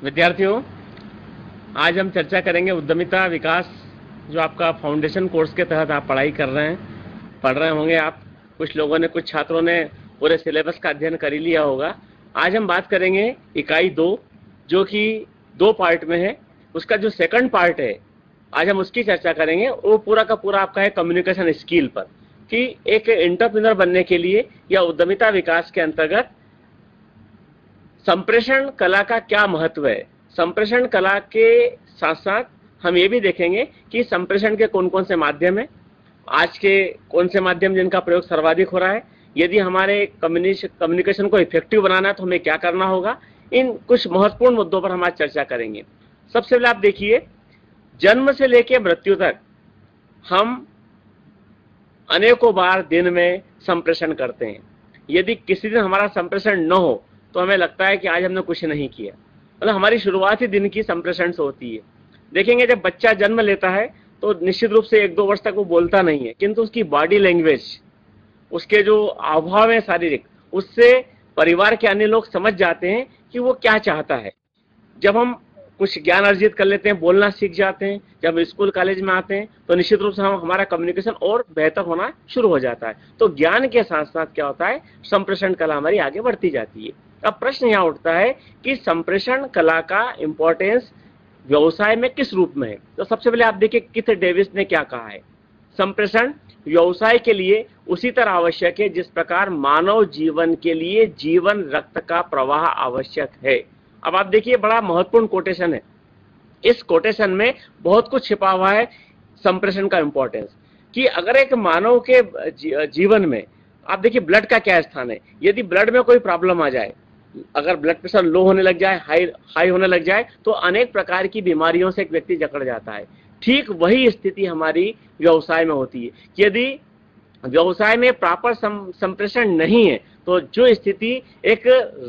विद्यार्थियों, आज हम चर्चा करेंगे उद्यमिता विकास, जो आपका फाउंडेशन कोर्स के तहत आप पढ़ाई कर रहे हैं, पढ़ रहे होंगे आप। कुछ लोगों ने, कुछ छात्रों ने पूरे सिलेबस का अध्ययन कर ही लिया होगा। आज हम बात करेंगे इकाई 2, जो कि 2 पार्ट में है। उसका जो सेकंड पार्ट है, आज हम उसकी चर्चा करेंगे। वो पूरा का पूरा आपका है कम्युनिकेशन स्किल पर, कि एक एंटरप्रेन्योर बनने के लिए या उद्यमिता विकास के अंतर्गत संप्रेषण कला का क्या महत्व है। संप्रेषण कला के साथ साथ हम ये भी देखेंगे कि संप्रेषण के कौन कौन से माध्यम है, आज के कौन से माध्यम जिनका प्रयोग सर्वाधिक हो रहा है। यदि हमारे कम्युनिकेशन को इफेक्टिव बनाना है तो हमें क्या करना होगा। इन कुछ महत्वपूर्ण मुद्दों पर हम आज चर्चा करेंगे। सबसे पहले आप देखिए, जन्म से लेकर मृत्यु तक हम अनेकों बार दिन में संप्रेषण करते हैं। यदि किसी दिन हमारा संप्रेषण न हो तो हमें लगता है कि आज हमने कुछ नहीं किया। मतलब हमारी शुरुआत ही दिन की संप्रेषण से होती है। देखेंगे, जब बच्चा जन्म लेता है तो निश्चित रूप से 1-2 वर्ष तक वो बोलता नहीं है, किंतु उसकी बॉडी लैंग्वेज, उसके जो हावभाव है शारीरिक, उससे परिवार के अन्य लोग समझ जाते हैं कि वो क्या चाहता है। जब हम कुछ ज्ञान अर्जित कर लेते हैं, बोलना सीख जाते हैं, जब स्कूल कॉलेज में आते हैं तो निश्चित रूप से हमारा कम्युनिकेशन और बेहतर होना शुरू हो जाता है। तो ज्ञान के साथ साथ क्या होता है, संप्रेषण कला हमारी आगे बढ़ती जाती है। अब प्रश्न यहाँ उठता है कि संप्रेषण कला का इंपॉर्टेंस व्यवसाय में किस रूप में है। तो सबसे पहले आप देखिए किथ डेविस ने क्या कहा है। संप्रेषण व्यवसाय के लिए उसी तरह आवश्यक है जिस प्रकार मानव जीवन के लिए जीवन रक्त का प्रवाह आवश्यक है। अब आप देखिए, बड़ा महत्वपूर्ण कोटेशन है। इस कोटेशन में बहुत कुछ छिपा हुआ है संप्रेषण का इंपॉर्टेंस, कि अगर एक मानव के जीवन में आप देखिए ब्लड का क्या स्थान है। यदि ब्लड में कोई प्रॉब्लम आ जाए, अगर ब्लड प्रेशर लो होने लग जाए, हाई होने लग जाए, तो अनेक प्रकार की बीमारियों से एक व्यक्ति जकड़ जाता है। ठीक वही स्थिति हमारी व्यवसाय में होती है। यदि व्यवसाय में प्रॉपर संप्रेषण नहीं है तो जो स्थिति एक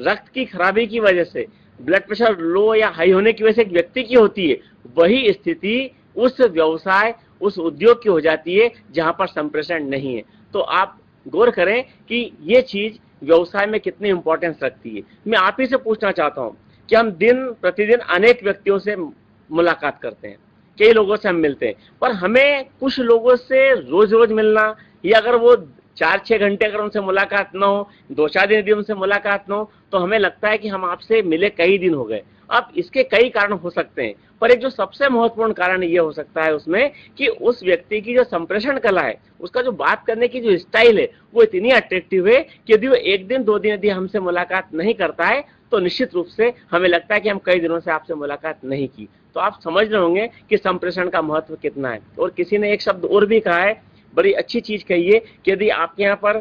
रक्त की खराबी की वजह से, ब्लड प्रेशर लो या हाई होने की वजह से एक व्यक्ति की होती है, वही स्थिति उस व्यवसाय, उस उद्योग की हो जाती है जहां पर संप्रेषण नहीं है। तो आप गौर करें कि ये चीज व्यवसाय में कितनी इंपॉर्टेंस रखती है। मैं आप ही से पूछना चाहता हूं कि हम दिन प्रतिदिन अनेक व्यक्तियों से मुलाकात करते हैं, कई लोगों से हम मिलते हैं, पर हमें कुछ लोगों से रोज रोज मिलना, या अगर वो 4-6 घंटे अगर उनसे मुलाकात न हो, 2-4 दिन यदि उनसे मुलाकात न हो, तो हमें लगता है कि हम आपसे मिले कई दिन हो गए। अब इसके कई कारण हो सकते हैं, पर एक जो सबसे महत्वपूर्ण कारण ये हो सकता है उसमें कि उस व्यक्ति की जो संप्रेषण कला है, उसका जो बात करने की जो स्टाइल है, वो इतनी अट्रैक्टिव है कि यदि वो 1 दिन 2 दिन यदि हमसे मुलाकात नहीं करता है तो निश्चित रूप से हमें लगता है कि हम कई दिनों से आपसे मुलाकात नहीं की। तो आप समझ रहे होंगे कि संप्रेषण का महत्व कितना है। और किसी ने एक शब्द और भी कहा है, बड़ी अच्छी चीज कही है, कि यदि आपके यहाँ पर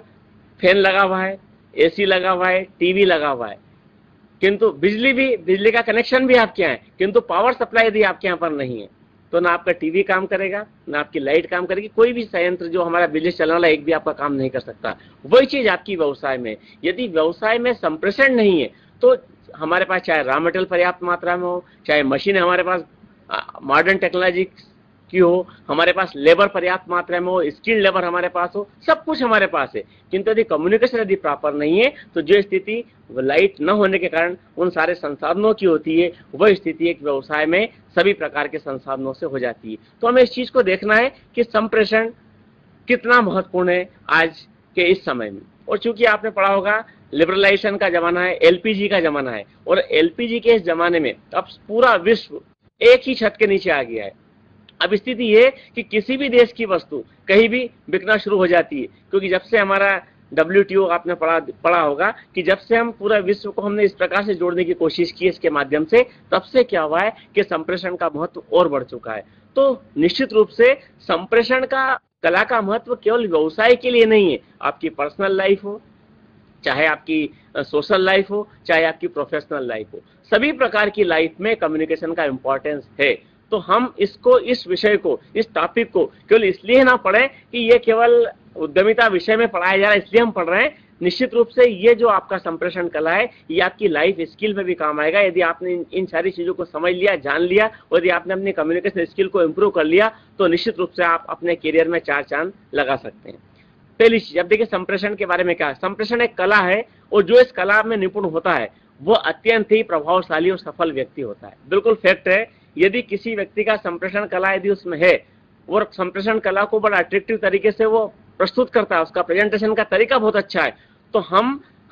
फैन लगा हुआ है, एसी लगा हुआ है, टीवी लगा हुआ है, किंतु बिजली का कनेक्शन भी आपके यहाँ है, किंतु पावर सप्लाई यदि आपके यहाँ पर नहीं है, तो ना आपका टीवी काम करेगा, ना आपकी लाइट काम करेगी, कोई भी संयंत्र जो हमारा बिजली चलने वाला एक भी आपका काम नहीं कर सकता। वही चीज आपकी व्यवसाय में, यदि व्यवसाय में संप्रेषण नहीं है तो हमारे पास चाहे रॉ मटेरियल पर्याप्त मात्रा में हो, चाहे मशीन हमारे पास मॉडर्न टेक्नोलॉजी की हो, हमारे पास लेबर पर्याप्त मात्रा में हो, स्किल्ड लेबर हमारे पास हो, सब कुछ हमारे पास है, किंतु यदि कम्युनिकेशन यदि प्रॉपर नहीं है तो जो स्थिति लाइट न होने के कारण उन सारे संसाधनों की होती है, वह स्थिति एक व्यवसाय में सभी प्रकार के संसाधनों से हो जाती है। तो हमें इस चीज को देखना है कि संप्रेषण कितना महत्वपूर्ण है आज के इस समय में। और चूंकि आपने पढ़ा होगा, लिबरलाइजेशन का जमाना है, एलपीजी का जमाना है, और एलपीजी के इस जमाने में अब पूरा विश्व एक ही छत के नीचे आ गया है। अब स्थिति ये कि किसी भी देश की वस्तु कहीं भी बिकना शुरू हो जाती है, क्योंकि जब से हमारा WTO आपने पढ़ा होगा कि जब से हम पूरा विश्व को हमने इस प्रकार से जोड़ने की कोशिश की इसके माध्यम से, तब से क्या हुआ है कि संप्रेषण का महत्व और बढ़ चुका है। तो निश्चित रूप से संप्रेषण का कला का महत्व केवल व्यवसाय के लिए नहीं है, आपकी पर्सनल लाइफ हो, चाहे आपकी सोशल लाइफ हो, चाहे आपकी प्रोफेशनल लाइफ हो, सभी प्रकार की लाइफ में कम्युनिकेशन का इंपॉर्टेंस है। तो हम इसको, इस विषय को, इस टॉपिक को केवल इसलिए ना पढ़ें कि ये केवल उद्यमिता विषय में पढ़ाया जा रहा है इसलिए हम पढ़ रहे हैं। निश्चित रूप से ये जो आपका संप्रेषण कला है, ये आपकी लाइफ स्किल में भी काम आएगा। यदि आपने इन सारी चीजों को समझ लिया, जान लिया, और यदि आपने अपनी कम्युनिकेशन स्किल को इम्प्रूव कर लिया, तो निश्चित रूप से आप अपने करियर में 4 चांद लगा सकते हैं। पहली चीज, अब देखिए संप्रेषण के बारे में क्या है। संप्रेषण एक कला है, और जो इस कला में निपुण होता है वो अत्यंत ही प्रभावशाली और सफल व्यक्ति होता है। बिल्कुल फैक्ट है, यदि किसी व्यक्ति का संप्रेषण कला यदि उसमें है और संप्रेषण कला को बड़ा अट्रैक्टिव तरीके से वो प्रस्तुत करता है, उसका प्रेजेंटेशन का तरीका बहुत अच्छा है, तो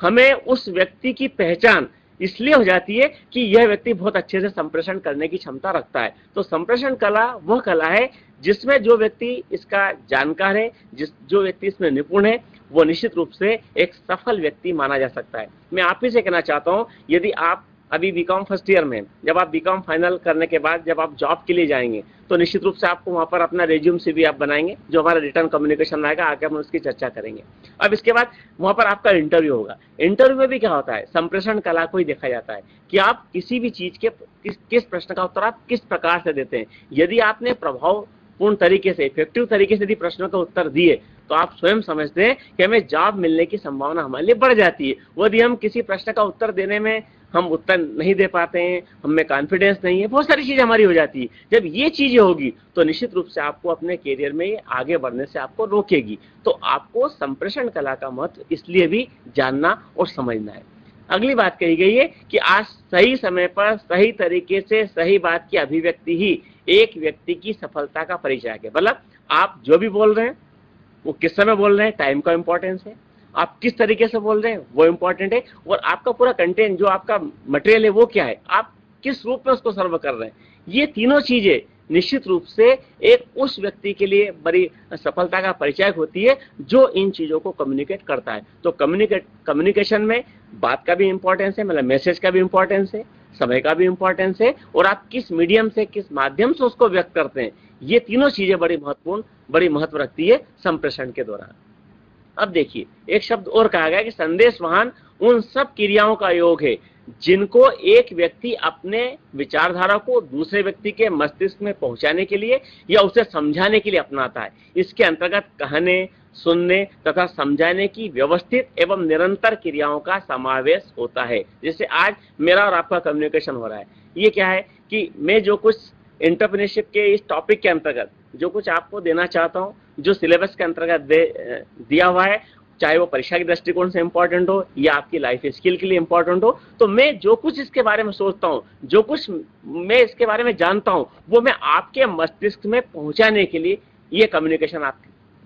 हमें उस व्यक्ति की पहचान इसलिए हो जाती है कि यह व्यक्ति बहुत अच्छे से संप्रेषण करने की क्षमता रखता है। तो संप्रेषण कला वह कला है जिसमें जो व्यक्ति इसका जानकार है, जो व्यक्ति इसमें निपुण है, वो निश्चित रूप से एक सफल व्यक्ति माना जा सकता है। मैं आप ही से कहना चाहता हूं, यदि आप अभी बीकॉम फर्स्ट ईयर में, जब आप बीकॉम फाइनल करने के बाद जब आप जॉब के लिए जाएंगे, तो निश्चित रूप से आपको वहां पर अपना रेज्यूम CV आप बनाएंगे, जो हमारा रिटर्न कम्युनिकेशन रहेगा, आगे हम उसकी चर्चा करेंगे। अब इसके बाद वहां पर आपका इंटरव्यू होगा। इंटरव्यू में भी क्या होता है, संप्रेषण कला को ही देखा जाता है कि आप किसी भी चीज के किस प्रश्न का उत्तर आप किस प्रकार से देते हैं। यदि आपने प्रभावपूर्ण तरीके से, इफेक्टिव तरीके से यदि प्रश्नों का उत्तर दिए, तो आप स्वयं समझते हैं कि हमें जॉब मिलने की संभावना हमारे लिए बढ़ जाती है। यदि हम किसी प्रश्न का उत्तर देने में हम उत्तर नहीं दे पाते हैं, हमें कॉन्फिडेंस नहीं है, बहुत सारी चीजें हमारी हो जाती है। जब ये चीजें होगी तो निश्चित रूप से आपको अपने करियर में आगे बढ़ने से आपको रोकेगी। तो आपको संप्रेषण कला का महत्व इसलिए भी जानना और समझना है। अगली बात कही गई है कि आज सही समय पर सही तरीके से सही बात की अभिव्यक्ति ही एक व्यक्ति की सफलता का परिचय है। मतलब आप जो भी बोल रहे हैं वो किस समय बोल रहे हैं, टाइम का इंपॉर्टेंस है, आप किस तरीके से बोल रहे हैं वो इंपॉर्टेंट है, और आपका पूरा कंटेंट जो आपका मटेरियल है वो क्या है, आप किस रूप में उसको सर्व कर रहे हैं। ये तीनों चीजें निश्चित रूप से एक उस व्यक्ति के लिए बड़ी सफलता का परिचय होती है जो इन चीजों को कम्युनिकेट करता है। तो कम्युनिकेशन में बात का भी इंपॉर्टेंस है, मतलब मैसेज का भी इंपॉर्टेंस है, समय का भी इंपॉर्टेंस है, और आप किस मीडियम से, किस माध्यम से उसको व्यक्त करते हैं, ये तीनों चीजें बड़ी महत्व रखती है संप्रेषण के दौरान। अब देखिए, एक शब्द और कहा गया कि संदेश वाहन उन सब क्रियाओं का योग है जिनको एक व्यक्ति अपने विचारधारा को दूसरे व्यक्ति के मस्तिष्क में पहुंचाने के लिए या उसे समझाने के लिए अपनाता है। इसके अंतर्गत कहने, सुनने तथा समझाने की व्यवस्थित एवं निरंतर क्रियाओं का समावेश होता है। जैसे आज मेरा और आपका कम्युनिकेशन हो रहा है, ये क्या है कि मैं जो कुछ एंटरप्रेन्योरशिप के इस टॉपिक के अंतर्गत जो कुछ आपको देना चाहता हूं, जो सिलेबस के अंतर्गत दिया हुआ है, चाहे वो परीक्षा के दृष्टिकोण से इंपॉर्टेंट हो या आपकी लाइफ स्किल के लिए इंपॉर्टेंट हो, तो मैं जो कुछ इसके बारे में सोचता हूं, जो कुछ मैं इसके बारे में जानता हूं, वो मैं आपके मस्तिष्क में पहुंचाने के लिए ये कम्युनिकेशन आप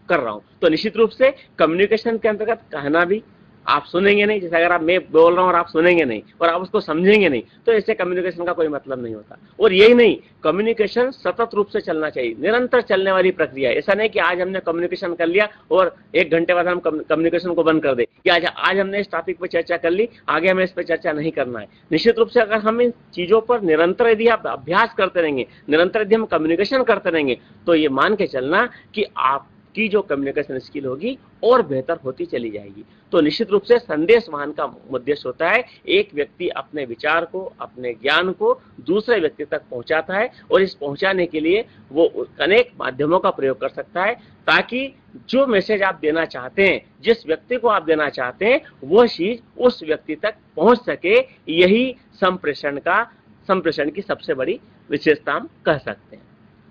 कर रहा हूं। तो निश्चित रूप से कम्युनिकेशन के अंतर्गत कहना भी, आप सुनेंगे नहीं, जैसे अगर मैं बोल रहा हूं और आप सुनेंगे नहीं और आप उसको समझेंगे नहीं, तो इससे कम्युनिकेशन का कोई मतलब नहीं होता। और यही नहीं, कम्युनिकेशन सतत रूप से चलना चाहिए, निरंतर चलने वाली प्रक्रिया है। ऐसा नहीं कि आज हमने कम्युनिकेशन कर लिया और 1 घंटे बाद हम कम्युनिकेशन को बंद कर दे, कि आज हमने इस टॉपिक पर चर्चा कर ली, आगे हमें इस पर चर्चा नहीं करना है। निश्चित रूप से अगर हम इन चीजों पर निरंतर यदि आप अभ्यास करते रहेंगे, निरंतर यदि हम कम्युनिकेशन करते रहेंगे, तो ये मान के चलना कि आप की जो कम्युनिकेशन स्किल होगी और बेहतर होती चली जाएगी। तो निश्चित रूप से संदेश वाहन का उद्देश्य होता है एक व्यक्ति अपने विचार को, अपने ज्ञान को दूसरे व्यक्ति तक पहुंचाता है, और इस पहुंचाने के लिए वो अनेक माध्यमों का प्रयोग कर सकता है, ताकि जो मैसेज आप देना चाहते हैं, जिस व्यक्ति को आप देना चाहते हैं, वह चीज उस व्यक्ति तक पहुंच सके। यही संप्रेषण की सबसे बड़ी विशेषता हम कह सकते हैं।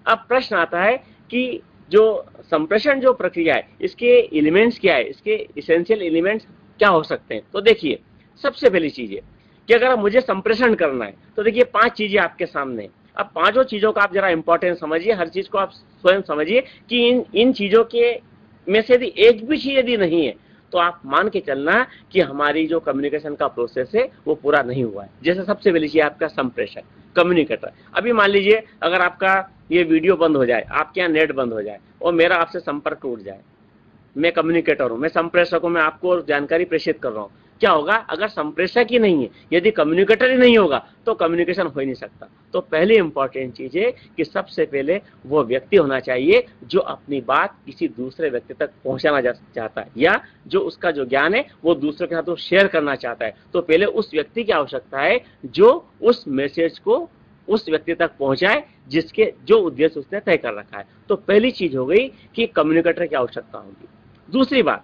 अब प्रश्न आता है कि जो संप्रेषण जो प्रक्रिया है, इसके एलिमेंट्स क्या है, इसके एसेंशियल एलिमेंट्स क्या हो सकते हैं। तो देखिए, सबसे पहली चीज है कि अगर मुझे संप्रेषण करना है, तो देखिए 5 चीजें आपके सामने। अब 5 चीजों का आप जरा इंपॉर्टेंस समझिए, हर चीज को आप स्वयं समझिए कि इन चीजों के में से यदि एक भी चीज यदि नहीं है, तो आप मान के चलना कि हमारी जो कम्युनिकेशन का प्रोसेस है वो पूरा नहीं हुआ है। जैसे सबसे पहली चीज आपका संप्रेषक, कम्युनिकेटर। अभी मान लीजिए अगर आपका ये वीडियो बंद हो जाए, आपके यहाँ नेट बंद हो जाए और मेरा आपसे संपर्क टूट जाए, मैं कम्युनिकेटर हूं, मैं संप्रेषक हूं, मैं आपको जानकारी प्रेषित कर रहा हूं, क्या होगा? अगर संप्रेषक ही नहीं है, यदि कम्युनिकेटर ही नहीं होगा, तो कम्युनिकेशन हो ही नहीं सकता। तो पहली इंपॉर्टेंट चीज है कि सबसे पहले वो व्यक्ति होना चाहिए जो अपनी बात किसी दूसरे व्यक्ति तक पहुंचाना चाहता है, या जो उसका जो ज्ञान है वो दूसरे के साथ वो शेयर करना चाहता है। तो पहले उस व्यक्ति की आवश्यकता है जो उस मैसेज को उस व्यक्ति तक पहुंचाए जो उद्देश्य उसने तय कर रखा है। तो पहली चीज हो गई कि कम्युनिकेटर की आवश्यकता होगी। दूसरी बात,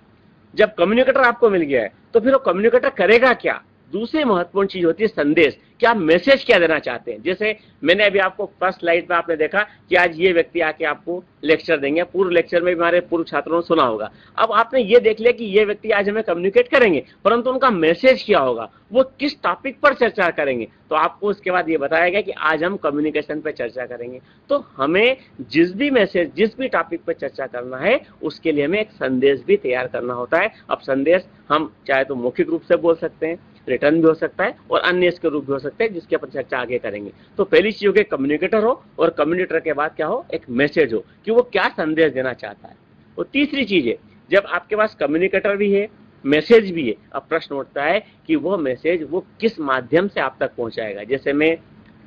जब कम्युनिकेटर आपको मिल गया है, तो फिर वो कम्युनिकेटर करेगा क्या, दूसरी महत्वपूर्ण चीज होती है संदेश, कि आप मैसेज क्या देना चाहते हैं। जैसे मैंने अभी आपको फर्स्ट स्लाइड पे आपने देखा कि आज ये व्यक्ति आके आपको लेक्चर देंगे, पूर्व लेक्चर में भी हमारे पूर्व छात्रों ने सुना होगा। अब आपने ये देख लिया कि ये व्यक्ति आज हमें कम्युनिकेट करेंगे, परंतु उनका मैसेज क्या होगा, वो किस टॉपिक पर चर्चा करेंगे, तो आपको उसके बाद ये बताया गया कि आज हम कम्युनिकेशन पर चर्चा करेंगे। तो हमें जिस भी मैसेज, जिस भी टॉपिक पर चर्चा करना है, उसके लिए हमें एक संदेश भी तैयार करना होता है। अब संदेश हम चाहे तो मौखिक रूप से बोल सकते हैं, रिटर्न भी हो सकता है, और अन्य इसके रूप भी हो सकते हैं, जिसके ऊपर चर्चा आगे करेंगे। तो पहली चीज हो गई कम्युनिकेटर हो, और कम्युनिकेटर के बाद क्या हो, एक मैसेज हो कि वो क्या संदेश देना चाहता है। और तीसरी चीज है, जब आपके पास कम्युनिकेटर भी है, मैसेज भी है, अब प्रश्न उठता है कि वो मैसेज वो किस माध्यम से आप तक पहुंचाएगा। जैसे मैं,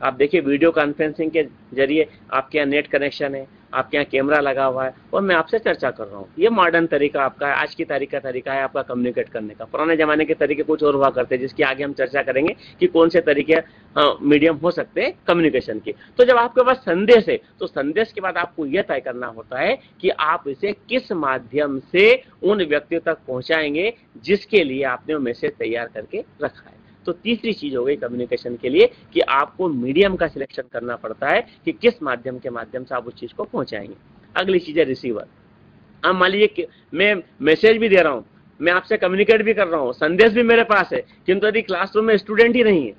आप देखिए वीडियो कॉन्फ्रेंसिंग के जरिए आपके यहाँ नेट कनेक्शन है, आपके यहाँ कैमरा लगा हुआ है और मैं आपसे चर्चा कर रहा हूँ। ये मॉडर्न तरीका आपका है, आज की तारीख का तरीका है आपका कम्युनिकेट करने का। पुराने जमाने के तरीके कुछ और हुआ करते हैं, जिसकी आगे हम चर्चा करेंगे कि कौन से तरीके मीडियम हो सकते हैं कम्युनिकेशन के। तो जब आपके पास संदेश है, तो संदेश के बाद आपको यह तय करना होता है कि आप इसे किस माध्यम से उन व्यक्तियों तक पहुंचाएंगे जिसके लिए आपने वो मैसेज तैयार करके रखा है। तो तीसरी चीज हो गई कम्युनिकेशन के लिए कि आपको मीडियम का सिलेक्शन करना पड़ता है कि किस माध्यम के माध्यम से आप उस चीज को पहुंचाएंगे। अगली चीज है रिसीवर। अब मान लीजिए कि मैं मैसेज भी दे रहा हूं, मैं आपसे कम्युनिकेट भी कर रहा हूं, संदेश भी मेरे पास है, किंतु यदि क्लासरूम में स्टूडेंट ही नहीं है,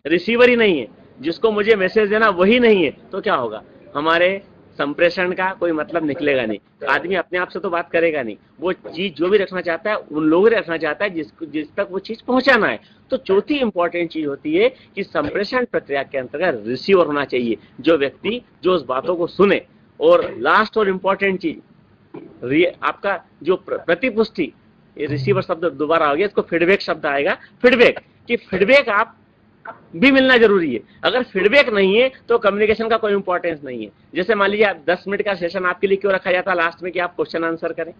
रिसीवर ही नहीं है, जिसको मुझे मैसेज देना वही नहीं है, तो क्या होगा, हमारे संप्रेषण का कोई मतलब निकलेगा नहीं। आदमी अपने आप से तो बात करेगा नहीं, वो चीज जो भी रखना चाहता है उन लोगों ने रखना चाहता है जिस तक वो चीज पहुंचाना है। तो चौथी इंपॉर्टेंट चीज होती है कि संप्रेषण प्रक्रिया के अंतर्गत रिसीवर होना चाहिए, जो व्यक्ति जो उस बातों को सुने। और लास्ट और इम्पोर्टेंट चीज आपका जो प्रतिपुष्टि, रिसीवर शब्द दोबारा आ गया, इसको फीडबैक शब्द आएगा, फीडबैक, कि फीडबैक आप भी मिलना जरूरी है। अगर फीडबैक नहीं है तो कम्युनिकेशन का कोई इंपॉर्टेंस नहीं है। जैसे मान लीजिए 10 मिनट का सेशन आपके लिए क्यों रखा जाता है लास्ट में, कि आप क्वेश्चन आंसर करें।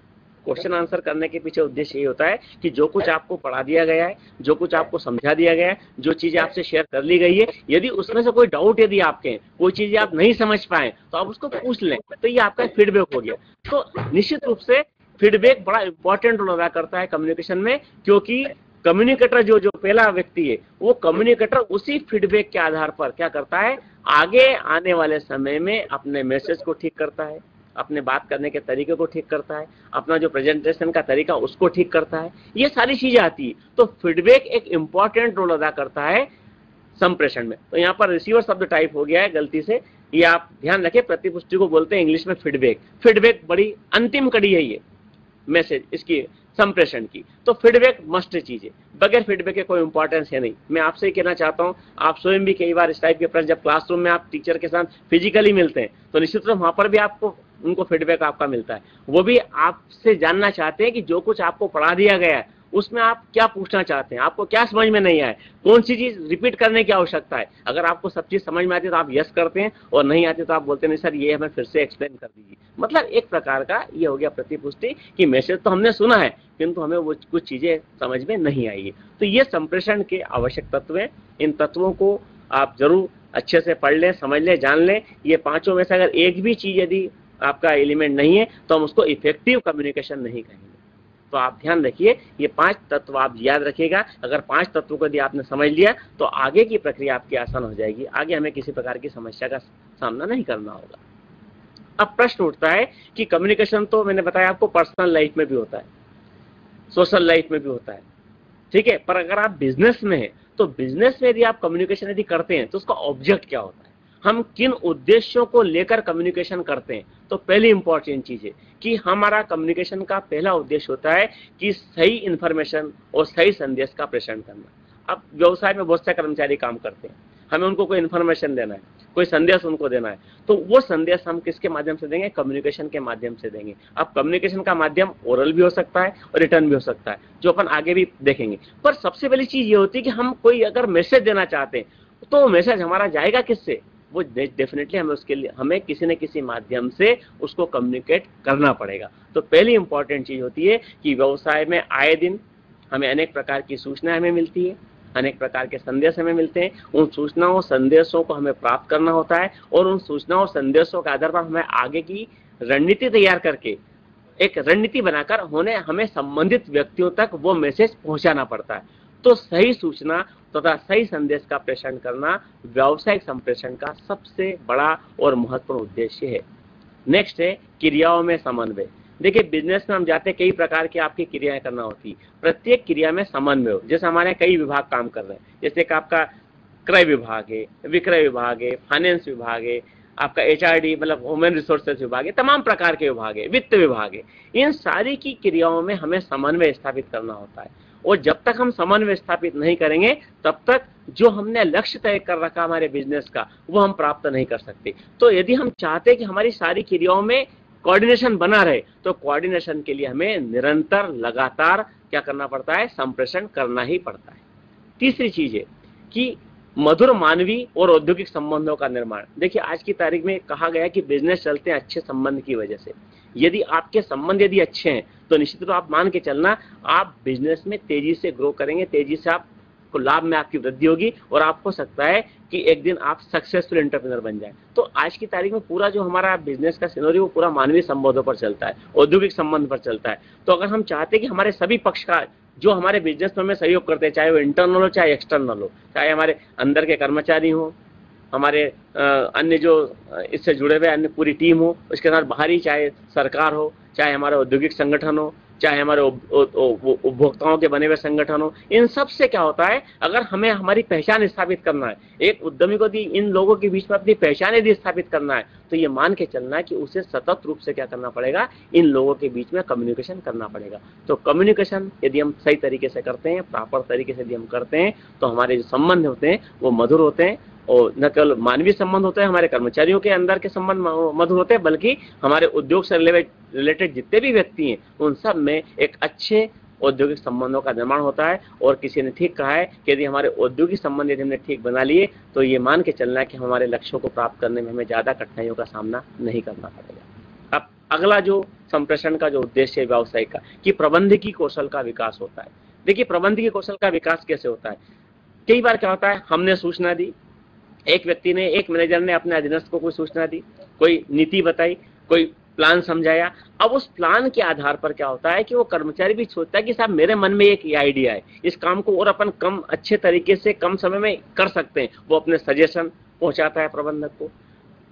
क्वेश्चन आंसर करने के पीछे उद्देश्य ये होता है कि जो कुछ आपको पढ़ा दिया गया है, जो कुछ आपको समझा दिया गया है, जो चीजें आपसे शेयर कर ली गई है, यदि उसमें से कोई डाउट यदि आपके हैं, कोई चीजें आप नहीं समझ पाए, तो आप उसको पूछ लें, तो ये आपका फीडबैक हो गया। तो निश्चित रूप से फीडबैक बड़ा इंपॉर्टेंट रोल अदा करता है कम्युनिकेशन में, क्योंकि कम्युनिकेटर जो पहला व्यक्ति है, वो कम्युनिकेटर उसी फीडबैक के आधार पर क्या करता है, आगे आने वाले समय में अपने मैसेज को ठीक करता है, अपने बात करने के तरीके को ठीक करता है, अपना जो प्रेजेंटेशन का तरीका उसको ठीक करता है, ये सारी चीजें आती है। तो फीडबैक एक इंपॉर्टेंट रोल अदा करता है संप्रेषण में। तो यहाँ पर रिसीवर शब्द टाइप हो गया है गलती से, ये आप ध्यान रखें, प्रतिपुष्टि को बोलते हैं इंग्लिश में फीडबैक। फीडबैक बड़ी अंतिम कड़ी है ये मैसेज इसकी संप्रेषण की। तो फीडबैक मस्ट चीज है, बगैर फीडबैक के कोई इंपॉर्टेंस है नहीं। मैं आपसे ही कहना चाहता हूं, आप स्वयं भी कई बार इस टाइप के प्रश्न, जब क्लासरूम में आप टीचर के साथ फिजिकली मिलते हैं, तो निश्चित रूप वहां पर भी आपको उनको फीडबैक आपका मिलता है। वो भी आपसे जानना चाहते हैं कि जो कुछ आपको पढ़ा दिया गया है उसमें आप क्या पूछना चाहते हैं, आपको क्या समझ में नहीं आए, कौन सी चीज रिपीट करने की आवश्यकता है। अगर आपको सब चीज समझ में आती है तो आप यस करते हैं, और नहीं आती तो आप बोलते नहीं सर ये हमें फिर से एक्सप्लेन कर दीजिए। मतलब एक प्रकार का ये हो गया प्रतिपुष्टि कि मैसेज तो हमने सुना है, किंतु हमें वो कुछ चीजें समझ में नहीं आई है। तो ये संप्रेषण के आवश्यक तत्व हैं। इन तत्वों को आप जरूर अच्छे से पढ़ लें, समझ लें, जान लें। ये पांचों में से अगर एक भी चीज यदि आपका एलिमेंट नहीं है तो हम उसको इफेक्टिव कम्युनिकेशन नहीं कहेंगे। तो आप ध्यान रखिए, ये 5 तत्व आप याद रखिएगा। अगर 5 तत्वों को यदि आपने समझ लिया तो आगे की प्रक्रिया आपकी आसान हो जाएगी, आगे हमें किसी प्रकार की समस्या का सामना नहीं करना होगा। अब प्रश्न उठता है कि कम्युनिकेशन तो मैंने बताया आपको पर्सनल लाइफ में भी होता है, सोशल लाइफ में भी होता है, ठीक है, पर अगर आप बिजनेस में हैं तो बिजनेस में यदि आप कम्युनिकेशन यदि करते हैं तो उसका ऑब्जेक्ट क्या होता है, हम किन उद्देश्यों को लेकर कम्युनिकेशन करते हैं। तो पहली इंपॉर्टेंट चीज है कि हमारा कम्युनिकेशन का पहला उद्देश्य होता है कि सही इंफॉर्मेशन और सही संदेश का प्रेषण करना। अब व्यवसाय में बहुत से कर्मचारी काम करते हैं, हमें उनको कोई इंफॉर्मेशन देना है, कोई संदेश उनको देना है, तो वो संदेश हम किसके माध्यम से देंगे, कम्युनिकेशन के माध्यम से देंगे। अब कम्युनिकेशन का माध्यम ओरल भी हो सकता है और रिटर्न भी हो सकता है, जो अपन आगे भी देखेंगे। पर सबसे पहली चीज ये होती है कि हम कोई अगर मैसेज देना चाहते हैं तो मैसेज हमारा जाएगा किससे, वो डेफिनेटली हमें उसके लिए हमें किसी न किसी माध्यम से उसको कम्युनिकेट करना पड़ेगा। तो पहली इंपॉर्टेंट चीज होती है कि व्यवसाय में आए दिन हमें अनेक प्रकार की सूचनाएं हमें मिलती है, अनेक प्रकार के संदेश हमें मिलते हैं। उन सूचनाओं संदेशों को हमें प्राप्त करना होता है और उन सूचनाओं संदेशों के आधार पर हमें आगे की रणनीति तैयार करके, एक रणनीति बनाकर हमें संबंधित व्यक्तियों तक वो मैसेज पहुंचाना पड़ता है। तो सही सूचना तथा सही संदेश का प्रेषण करना व्यावसायिक संप्रेषण का सबसे बड़ा और महत्वपूर्ण उद्देश्य है। नेक्स्ट है क्रियाओं में समन्वय। देखिए बिजनेस में हम जाते हैं, कई प्रकार की आपकी क्रियाएं करना होती है, प्रत्येक क्रिया में समन्वय हो। जैसे हमारे कई विभाग काम कर रहे हैं, जैसे कि आपका क्रय विभाग है, विक्रय विभाग है, फाइनेंस विभाग है, आपका HRD मतलब ह्यूमन रिसोर्सेज विभाग है, तमाम प्रकार के विभाग है, वित्त विभाग है। इन सारी की क्रियाओं में हमें समन्वय स्थापित करना होता है, और जब तक हम समन्वय स्थापित नहीं करेंगे तब तक जो हमने लक्ष्य तय कर रखा हमारे बिजनेस का वो हम प्राप्त नहीं कर सकते। तो यदि हम चाहते हैं कि हमारी सारी क्रियाओं में कोऑर्डिनेशन बना रहे, तो कोऑर्डिनेशन के लिए हमें निरंतर लगातार क्या करना पड़ता है, संप्रेषण करना ही पड़ता है। तीसरी चीज है कि मधुर मानवीय और औद्योगिक संबंधों का निर्माण। देखिए आज की तारीख में कहा गया कि बिजनेस चलते हैं अच्छे संबंध की वजह से। यदि आपके संबंध यदि अच्छे हैं तो निश्चित रूप आप मान के चलना आप बिजनेस में तेजी से ग्रो करेंगे, तेजी से आपको लाभ में आपकी वृद्धि होगी, और आप हो सकता है कि एक दिन आप सक्सेसफुल एंटरप्रेन्योर बन जाए। तो आज की तारीख में पूरा जो हमारा बिजनेस का सिनेरियो वो पूरा मानवीय संबंधों पर चलता है, औद्योगिक संबंध पर चलता है। तो अगर हम चाहते हैं कि हमारे सभी पक्ष का जो हमारे बिजनेस में हमें सहयोग करते हैं, चाहे वो इंटरनल हो चाहे एक्सटर्नल हो, चाहे हमारे अंदर के कर्मचारी हो, हमारे अन्य जो इससे जुड़े हुए अन्य पूरी टीम हो, उसके साथ बाहरी चाहे सरकार हो, चाहे हमारे औद्योगिक संगठन हो, चाहे हमारे उपभोक्ताओं के बने हुए संगठन हो, इन सब से क्या होता है, अगर हमें हमारी पहचान स्थापित करना है, एक उद्यमी को इन लोगों के बीच में अपनी पहचान यदि स्थापित करना है, तो ये मान के चलना है कि उसे सतत रूप से क्या करना पड़ेगा, इन लोगों के बीच में कम्युनिकेशन करना पड़ेगा। तो कम्युनिकेशन यदि हम सही तरीके से करते हैं, प्रॉपर तरीके से यदि हम करते हैं, तो हमारे जो संबंध होते हैं वो मधुर होते हैं, और न केवल मानवीय संबंध होते हैं, हमारे कर्मचारियों के अंदर के संबंध मधुर होते हैं, बल्कि हमारे उद्योग से रिलेटेड जितने भी व्यक्ति हैं उन सब में एक अच्छे औद्योगिक संबंधों का निर्माण होता है। और किसी ने ठीक कहा है कि यदि हमारे औद्योगिक संबंध यदि हमने ठीक बना लिए तो ये मान के चलना है कि हमारे लक्ष्यों को प्राप्त करने में हमें ज्यादा कठिनाइयों का सामना नहीं करना पड़ेगा। अब अगला जो संप्रेषण का जो उद्देश्य है व्यवसाय का, कि प्रबंधकीय कौशल का विकास होता है। देखिए प्रबंधकीय कौशल का विकास कैसे होता है, कई बार क्या होता है, हमने सूचना दी, एक व्यक्ति ने, एक मैनेजर ने अपने अधीनस्थ को कोई सूचना दी, कोई नीति बताई, कोई प्लान समझाया। अब उस प्लान के आधार पर क्या होता है कि वो कर्मचारी भी सोचता है कि साहब मेरे मन में एक ये आइडिया है, इस काम को और अपन कम अच्छे तरीके से कम समय में कर सकते हैं। वो अपने सजेशन पहुंचाता है प्रबंधक को।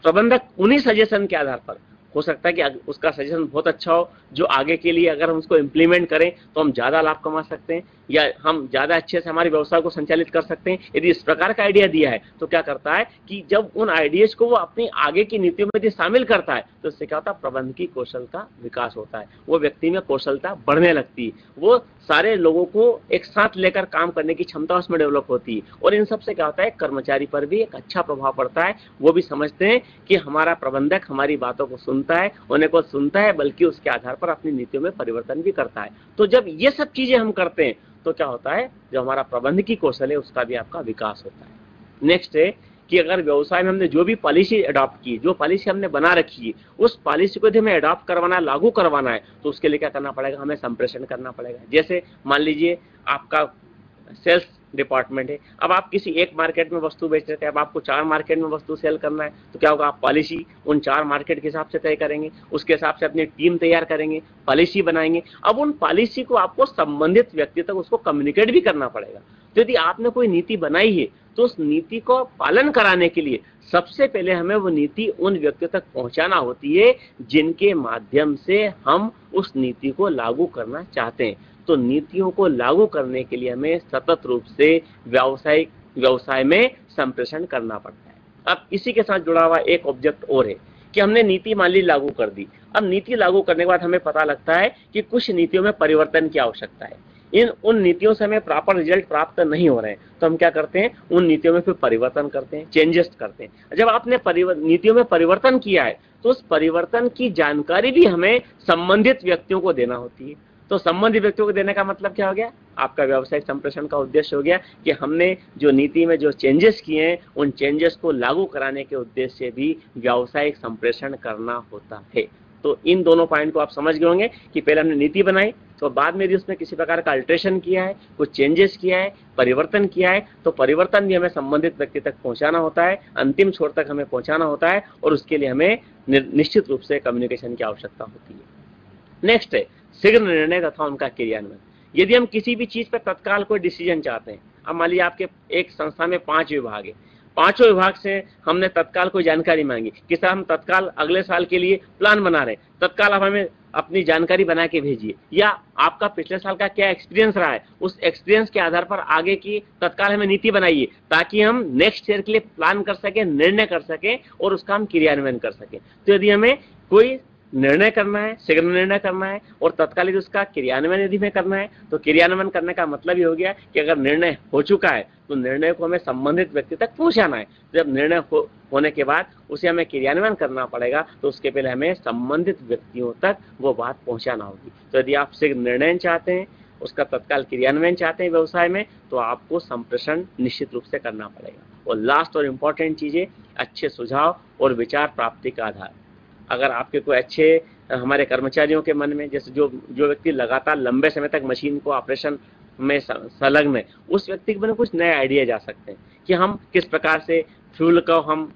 प्रबंधक उन्हीं सजेशन के आधार पर, हो सकता है कि उसका सजेशन बहुत अच्छा हो, जो आगे के लिए अगर हम उसको इम्प्लीमेंट करें तो हम ज्यादा लाभ कमा सकते हैं, या हम ज्यादा अच्छे से हमारे व्यवसाय को संचालित कर सकते हैं। यदि इस प्रकार का आइडिया दिया है तो क्या करता है कि जब उन आइडियाज को वो अपनी आगे की नीतियों में यदि शामिल करता है तो इससे क्या होता है, प्रबंधकीय कौशल का विकास होता है। वो व्यक्ति में कौशलता बढ़ने लगती है, वो सारे लोगों को एक साथ लेकर काम करने की क्षमता उसमें डेवलप होती है। और इन सबसे क्या होता है, कर्मचारी पर भी एक अच्छा प्रभाव पड़ता है। वो भी समझते हैं कि हमारा प्रबंधक हमारी बातों को सुनता है, उन्हें को सुनता है, बल्कि उसके आधार पर अपनी नीतियों में परिवर्तन भी करता है। तो जब ये सब चीजें हम करते हैं तो क्या होता है, जो हमारा प्रबंधकीय कौशल है उसका भी आपका विकास होता है। नेक्स्ट है कि अगर व्यवसाय में हमने जो भी पॉलिसी अडॉप्ट की, जो पॉलिसी हमने बना रखी है, उस पॉलिसी को यदि हमें अडॉप्ट करवाना है, लागू करवाना है, तो उसके लिए क्या करना पड़ेगा, हमें संप्रेषण करना पड़ेगा। जैसे मान लीजिए आपका सेल्स डिपार्टमेंट है, अब आप किसी एक मार्केट में वस्तु बेच रहे थे, अब आपको 4 मार्केट में वस्तु सेल करना है, तो क्या होगा, आप पॉलिसी उन 4 मार्केट के हिसाब से तय करेंगे, उसके हिसाब से अपनी टीम तैयार करेंगे, पॉलिसी बनाएंगे। अब उन पॉलिसी को आपको संबंधित व्यक्ति तक उसको कम्युनिकेट भी करना पड़ेगा। तो यदि आपने कोई नीति बनाई है तो उस नीति को पालन कराने के लिए सबसे पहले हमें वो नीति उन व्यक्तियों तक पहुंचाना होती है जिनके माध्यम से हम उस नीति को लागू करना चाहते हैं। तो नीतियों को लागू करने के लिए हमें सतत रूप से व्यवसाय में संप्रेषण करना पड़ता है। अब इसी के साथ जुड़ा हुआ एक ऑब्जेक्ट और है कि हमने नीति मान ली लागू कर दी। अब नीति लागू करने के बाद हमें पता लगता है कि कुछ नीतियों में परिवर्तन की आवश्यकता है, उन नीतियों से हमें प्रॉपर रिजल्ट प्राप्त नहीं हो रहे हैं, तो हम क्या करते हैं, उन नीतियों में फिर परिवर्तन करते हैं, चेंजेस करते हैं। जब आपने नीतियों में परिवर्तन किया है तो उस परिवर्तन की जानकारी भी हमें संबंधित व्यक्तियों को देना होती है। तो संबंधित व्यक्तियों को देने का मतलब क्या हो गया, आपका व्यावसायिक संप्रेषण का उद्देश्य हो गया कि हमने जो नीति में जो चेंजेस किए हैं उन चेंजेस को लागू कराने के उद्देश्य से भी व्यावसायिक संप्रेषण करना होता है। तो इन दोनों पॉइंट को आप समझ गए होंगे कि पहले हमने नीति बनाई, तो बाद में यदि उसमें किसी प्रकार का अल्टरेशन किया है, कुछ चेंजेस किया है, परिवर्तन किया है, तो परिवर्तन भी हमें संबंधित व्यक्ति तक पहुंचाना होता है, अंतिम छोर तक हमें पहुंचाना होता है, और उसके लिए हमें निश्चित रूप से कम्युनिकेशन की आवश्यकता होती है। नेक्स्ट है शीघ्र निर्णय तथा उनका क्रियान्वयन, यदि हम किसी भी चीज पर तत्काल कोई डिसीजन चाहते हैं, अब मान लीजिए आपके एक संस्था में 5 विभाग है, पांचों विभाग से हमने तत्काल कोई जानकारी मांगी कि सर हम तत्काल अगले साल के लिए प्लान बना रहे हैं, तत्काल आप हमें अपनी जानकारी बना के भेजिए, या आपका पिछले साल का क्या एक्सपीरियंस रहा है, उस एक्सपीरियंस के आधार पर आगे की तत्काल हमें नीति बनाइए, ताकि हम नेक्स्ट ईयर के लिए प्लान कर सके, निर्णय कर सके और उसका हम क्रियान्वयन कर सके। तो यदि हमें कोई निर्णय करना है, शीघ्र निर्णय करना है और तत्कालिक उसका क्रियान्वयन यदि हमें करना है, तो क्रियान्वयन करने का मतलब ये हो गया कि अगर निर्णय हो चुका है तो निर्णय को हमें संबंधित व्यक्ति तक पहुंचाना है। जब निर्णय होने के बाद उसे हमें क्रियान्वयन करना पड़ेगा, तो उसके पहले हमें संबंधित व्यक्तियों तक वो बात पहुंचाना होगी। तो यदि आप शीघ्र निर्णय चाहते हैं, उसका तत्काल क्रियान्वयन चाहते हैं व्यवसाय में, तो आपको संप्रेषण निश्चित रूप से करना पड़ेगा। और लास्ट और इम्पोर्टेंट चीजें, अच्छे सुझाव और विचार प्राप्ति का आधार। अगर आपके कोई अच्छे हमारे कर्मचारियों के मन में, जैसे जो व्यक्ति लगातार लंबे समय तक मशीन को ऑपरेशन में संलग्न है, उस व्यक्ति के मन में कुछ नए आइडिया जा सकते हैं कि हम किस प्रकार से फ्यूल का हम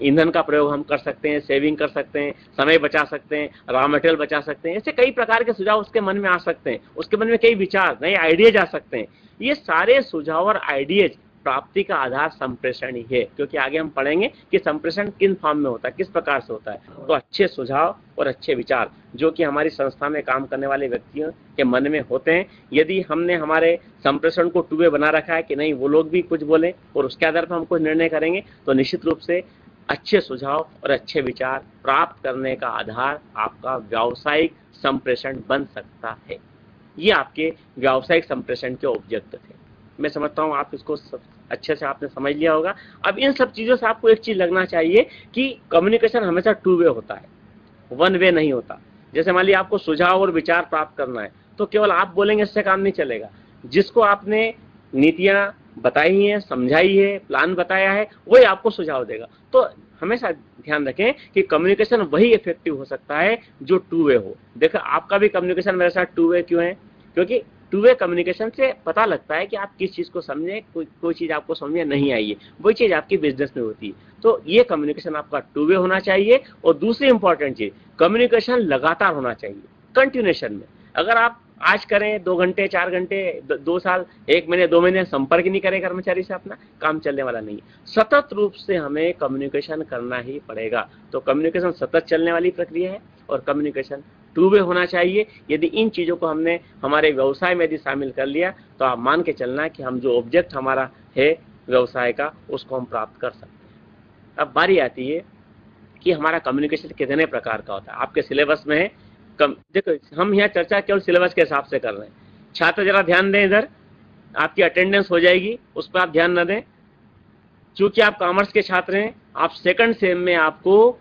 ईंधन का प्रयोग हम कर सकते हैं, सेविंग कर सकते हैं, समय बचा सकते हैं, रॉ मटेरियल बचा सकते हैं। ऐसे कई प्रकार के सुझाव उसके मन में आ सकते हैं, उसके मन में कई विचार, नए आइडियाज आ सकते हैं। ये सारे सुझाव और आइडियाज प्राप्ति का आधार संप्रेषण ही है, क्योंकि आगे हम पढ़ेंगे कि संप्रेषण किन फॉर्म में होता है, किस प्रकार से होता है। तो अच्छे सुझाव और अच्छे विचार जो कि हमारी संस्था में काम करने वाले व्यक्तियों के मन में होते हैं, यदि हमने हमारे संप्रेषण को टू वे बना रखा है कि नहीं वो लोग भी कुछ बोले और उसके आधार पर हम कुछ निर्णय करेंगे, तो निश्चित रूप से अच्छे सुझाव और अच्छे विचार प्राप्त करने का आधार आपका व्यावसायिक संप्रेषण बन सकता है। ये आपके व्यावसायिक संप्रेषण के ऑब्जेक्टिव थे। मैं समझता हूँ आप इसको अच्छे से आपने समझ लिया होगा। अब इन सब चीजों से आपको एक चीज लगना चाहिए कि कम्युनिकेशन हमेशा टू वे होता है, वन वे नहीं होता। जैसे मान लीजिए आपको सुझाव और विचार प्राप्त करना है, तो केवल आप बोलेंगे इससे काम नहीं चलेगा। जिसको आपने नीतियां बताई हैं, समझाई है, प्लान बताया है, वही आपको सुझाव देगा। तो हमेशा ध्यान रखें कि कम्युनिकेशन वही इफेक्टिव हो सकता है जो टू वे हो। देखो आपका भी कम्युनिकेशन मेरे साथ टू वे क्यों है, क्योंकि टू वे कम्युनिकेशन से पता लगता है कि आप किस चीज को समझे, कोई चीज आपको समझ में नहीं आई है, वही चीज आपकी बिजनेस में होती है। तो ये कम्युनिकेशन आपका टू वे होना चाहिए। और दूसरी इंपॉर्टेंट चीज, कम्युनिकेशन लगातार होना चाहिए, कंटिन्यूएशन में। अगर आप आज करें 2 घंटे 4 घंटे 2 साल 1 महीने 2 महीने संपर्क नहीं करें कर्मचारी से, अपना काम चलने वाला नहीं है। सतत रूप से हमें कम्युनिकेशन करना ही पड़ेगा। तो कम्युनिकेशन सतत चलने वाली प्रक्रिया है और कम्युनिकेशन टू वे होना चाहिए। यदि इन चीजों को हमने हमारे व्यवसाय में यदि शामिल कर लिया, तो आप मान के चलना कि हम जो ऑब्जेक्ट हमारा है व्यवसाय का, उसको हम प्राप्त कर सकते हैं। अब बारी आती है कि हमारा कम्युनिकेशन कितने प्रकार का होता है। आपके सिलेबस में है, देखो हम यहाँ चर्चा केवल सिलेबस के हिसाब से कर रहे हैं। छात्र जरा ध्यान दें, इधर आपकी अटेंडेंस हो जाएगी, उस पर आप ध्यान न दें। चूंकि आप कॉमर्स के छात्र हैं, आप सेकंड सेम में आपको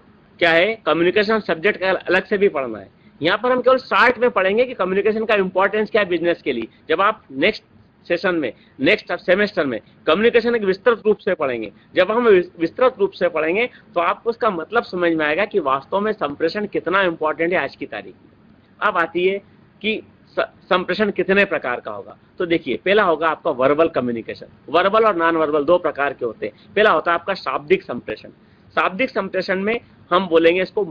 क्या है, कम्युनिकेशन सब्जेक्ट का अलग से भी पढ़ना है। यहाँ पर हम केवल शार्ट में पढ़ेंगे कि कम्युनिकेशन का इंपॉर्टेंस क्या है बिजनेस के लिए। जब आप नेक्स्ट सेशन में, नेक्स्ट सेमेस्टर में कम्युनिकेशन एक विस्तृत रूप से पढ़ेंगे, जब हम विस्तृत रूप से पढ़ेंगे तो आपको उसका मतलब समझ में आएगा कि वास्तव में संप्रेषण कितना इंपॉर्टेंट है आज की तारीख में। अब आती है कि संप्रेषण कितने प्रकार का होगा। तो देखिए, पहला होगा आपका वर्बल कम्युनिकेशन। वर्बल और नॉन वर्बल 2 प्रकार के होते हैं। पहला होता है आपका शाब्दिक संप्रेषण। शाब्दिक संप्रेषण में हम बोलेंगे, इसको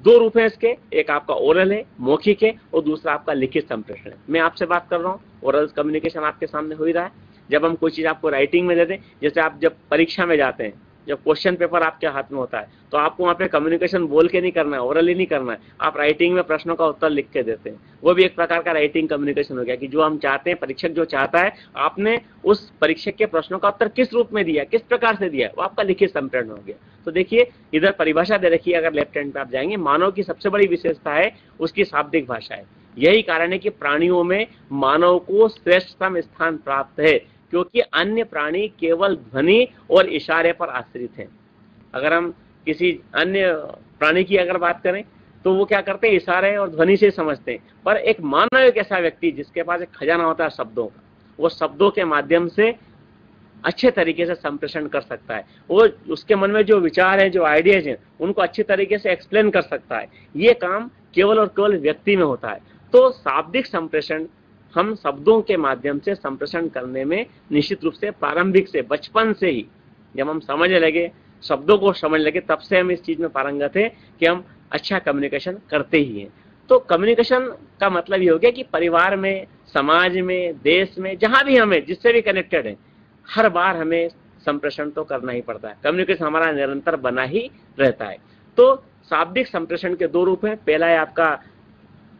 2 रूप है इसके, एक आपका ओरल है, मौखिक है, और दूसरा आपका लिखित संप्रेषण है। मैं आपसे बात कर रहा हूँ, ओरल कम्युनिकेशन आपके सामने हो ही रहा है। जब हम कोई चीज आपको राइटिंग में दे दें, जैसे आप जब परीक्षा में जाते हैं, जब क्वेश्चन पेपर आपके हाथ में होता है, तो आपको वहाँ पे कम्युनिकेशन बोल के नहीं करना है, ओरली नहीं करना है, आप राइटिंग में प्रश्नों का उत्तर लिख के देते हैं। वो भी एक प्रकार का राइटिंग कम्युनिकेशन हो गया कि जो हम चाहते हैं, परीक्षक जो चाहता है, आपने उस परीक्षक के प्रश्नों का उत्तर किस रूप में दिया, किस प्रकार से दिया, वो आपका लिखित संप्रेषण हो गया। तो देखिए इधर परिभाषा दे रखी है, अगर लेफ्ट हैंड पे आप जाएंगे, मानव की सबसे बड़ी विशेषता है उसकी शाब्दिक भाषा है। यही कारण है कि प्राणियों में मानव को श्रेष्ठतम स्थान प्राप्त है, क्योंकि अन्य प्राणी केवल ध्वनि और इशारे पर आश्रित हैं। अगर हम किसी अन्य प्राणी की अगर बात करें तो वो क्या करते हैं, इशारे और ध्वनि से समझते हैं। पर एक मानव एक ऐसा व्यक्ति जिसके पास एक खजाना होता है शब्दों का, वो शब्दों के माध्यम से अच्छे तरीके से संप्रेषण कर सकता है। वो उसके मन में जो विचार है, जो आइडियाज हैं, उनको अच्छी तरीके से एक्सप्लेन कर सकता है। ये काम केवल और केवल व्यक्ति में होता है। तो शाब्दिक संप्रेषण हम शब्दों के माध्यम से संप्रेषण करने में निश्चित रूप से प्रारंभिक से, बचपन से ही जब हम समझने लगे, शब्दों को समझ लगे, तब से हम इस चीज में पारंगत है कि हम अच्छा कम्युनिकेशन करते ही हैं। तो कम्युनिकेशन का मतलब ये हो गया कि परिवार में, समाज में, देश में, जहां भी हमें जिससे भी कनेक्टेड है, हर बार हमें संप्रेषण तो करना ही पड़ता है। कम्युनिकेशन हमारा निरंतर बना ही रहता है। तो शाब्दिक संप्रेषण के दो रूप हैं, पहला है आपका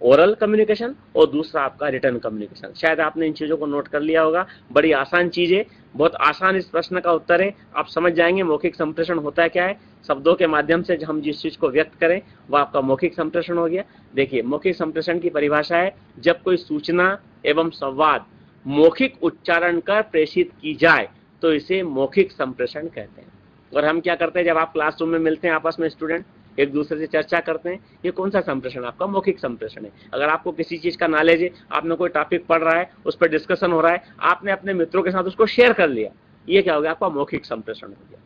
ओरल कम्युनिकेशन और दूसरा आपका रिटर्न कम्युनिकेशन। शायद आपने इन चीजों को नोट कर लिया होगा, बड़ी आसान चीज है, बहुत आसान इस प्रश्न का उत्तर है, आप समझ जाएंगे मौखिक संप्रेषण होता है क्या है। शब्दों के माध्यम से हम जिस चीज को व्यक्त करें वह आपका मौखिक संप्रेषण हो गया। देखिए, मौखिक संप्रेषण की परिभाषा है, जब कोई सूचना एवं संवाद मौखिक उच्चारण कर प्रेषित की जाए तो इसे मौखिक संप्रेषण कहते हैं। और हम क्या करते हैं, जब आप क्लासरूम में मिलते हैं आपस में स्टूडेंट, एक दूसरे से चर्चा करते हैं, ये कौन सा संप्रेषण? आपका मौखिक संप्रेषण है। अगर आपको किसी चीज का नॉलेज है, आपने कोई टॉपिक पढ़ रहा है, उस पर डिस्कशन हो रहा है, आपने अपने मित्रों के साथ उसको शेयर कर लिया, ये क्या हो गया? आपका मौखिक संप्रेषण हो गया।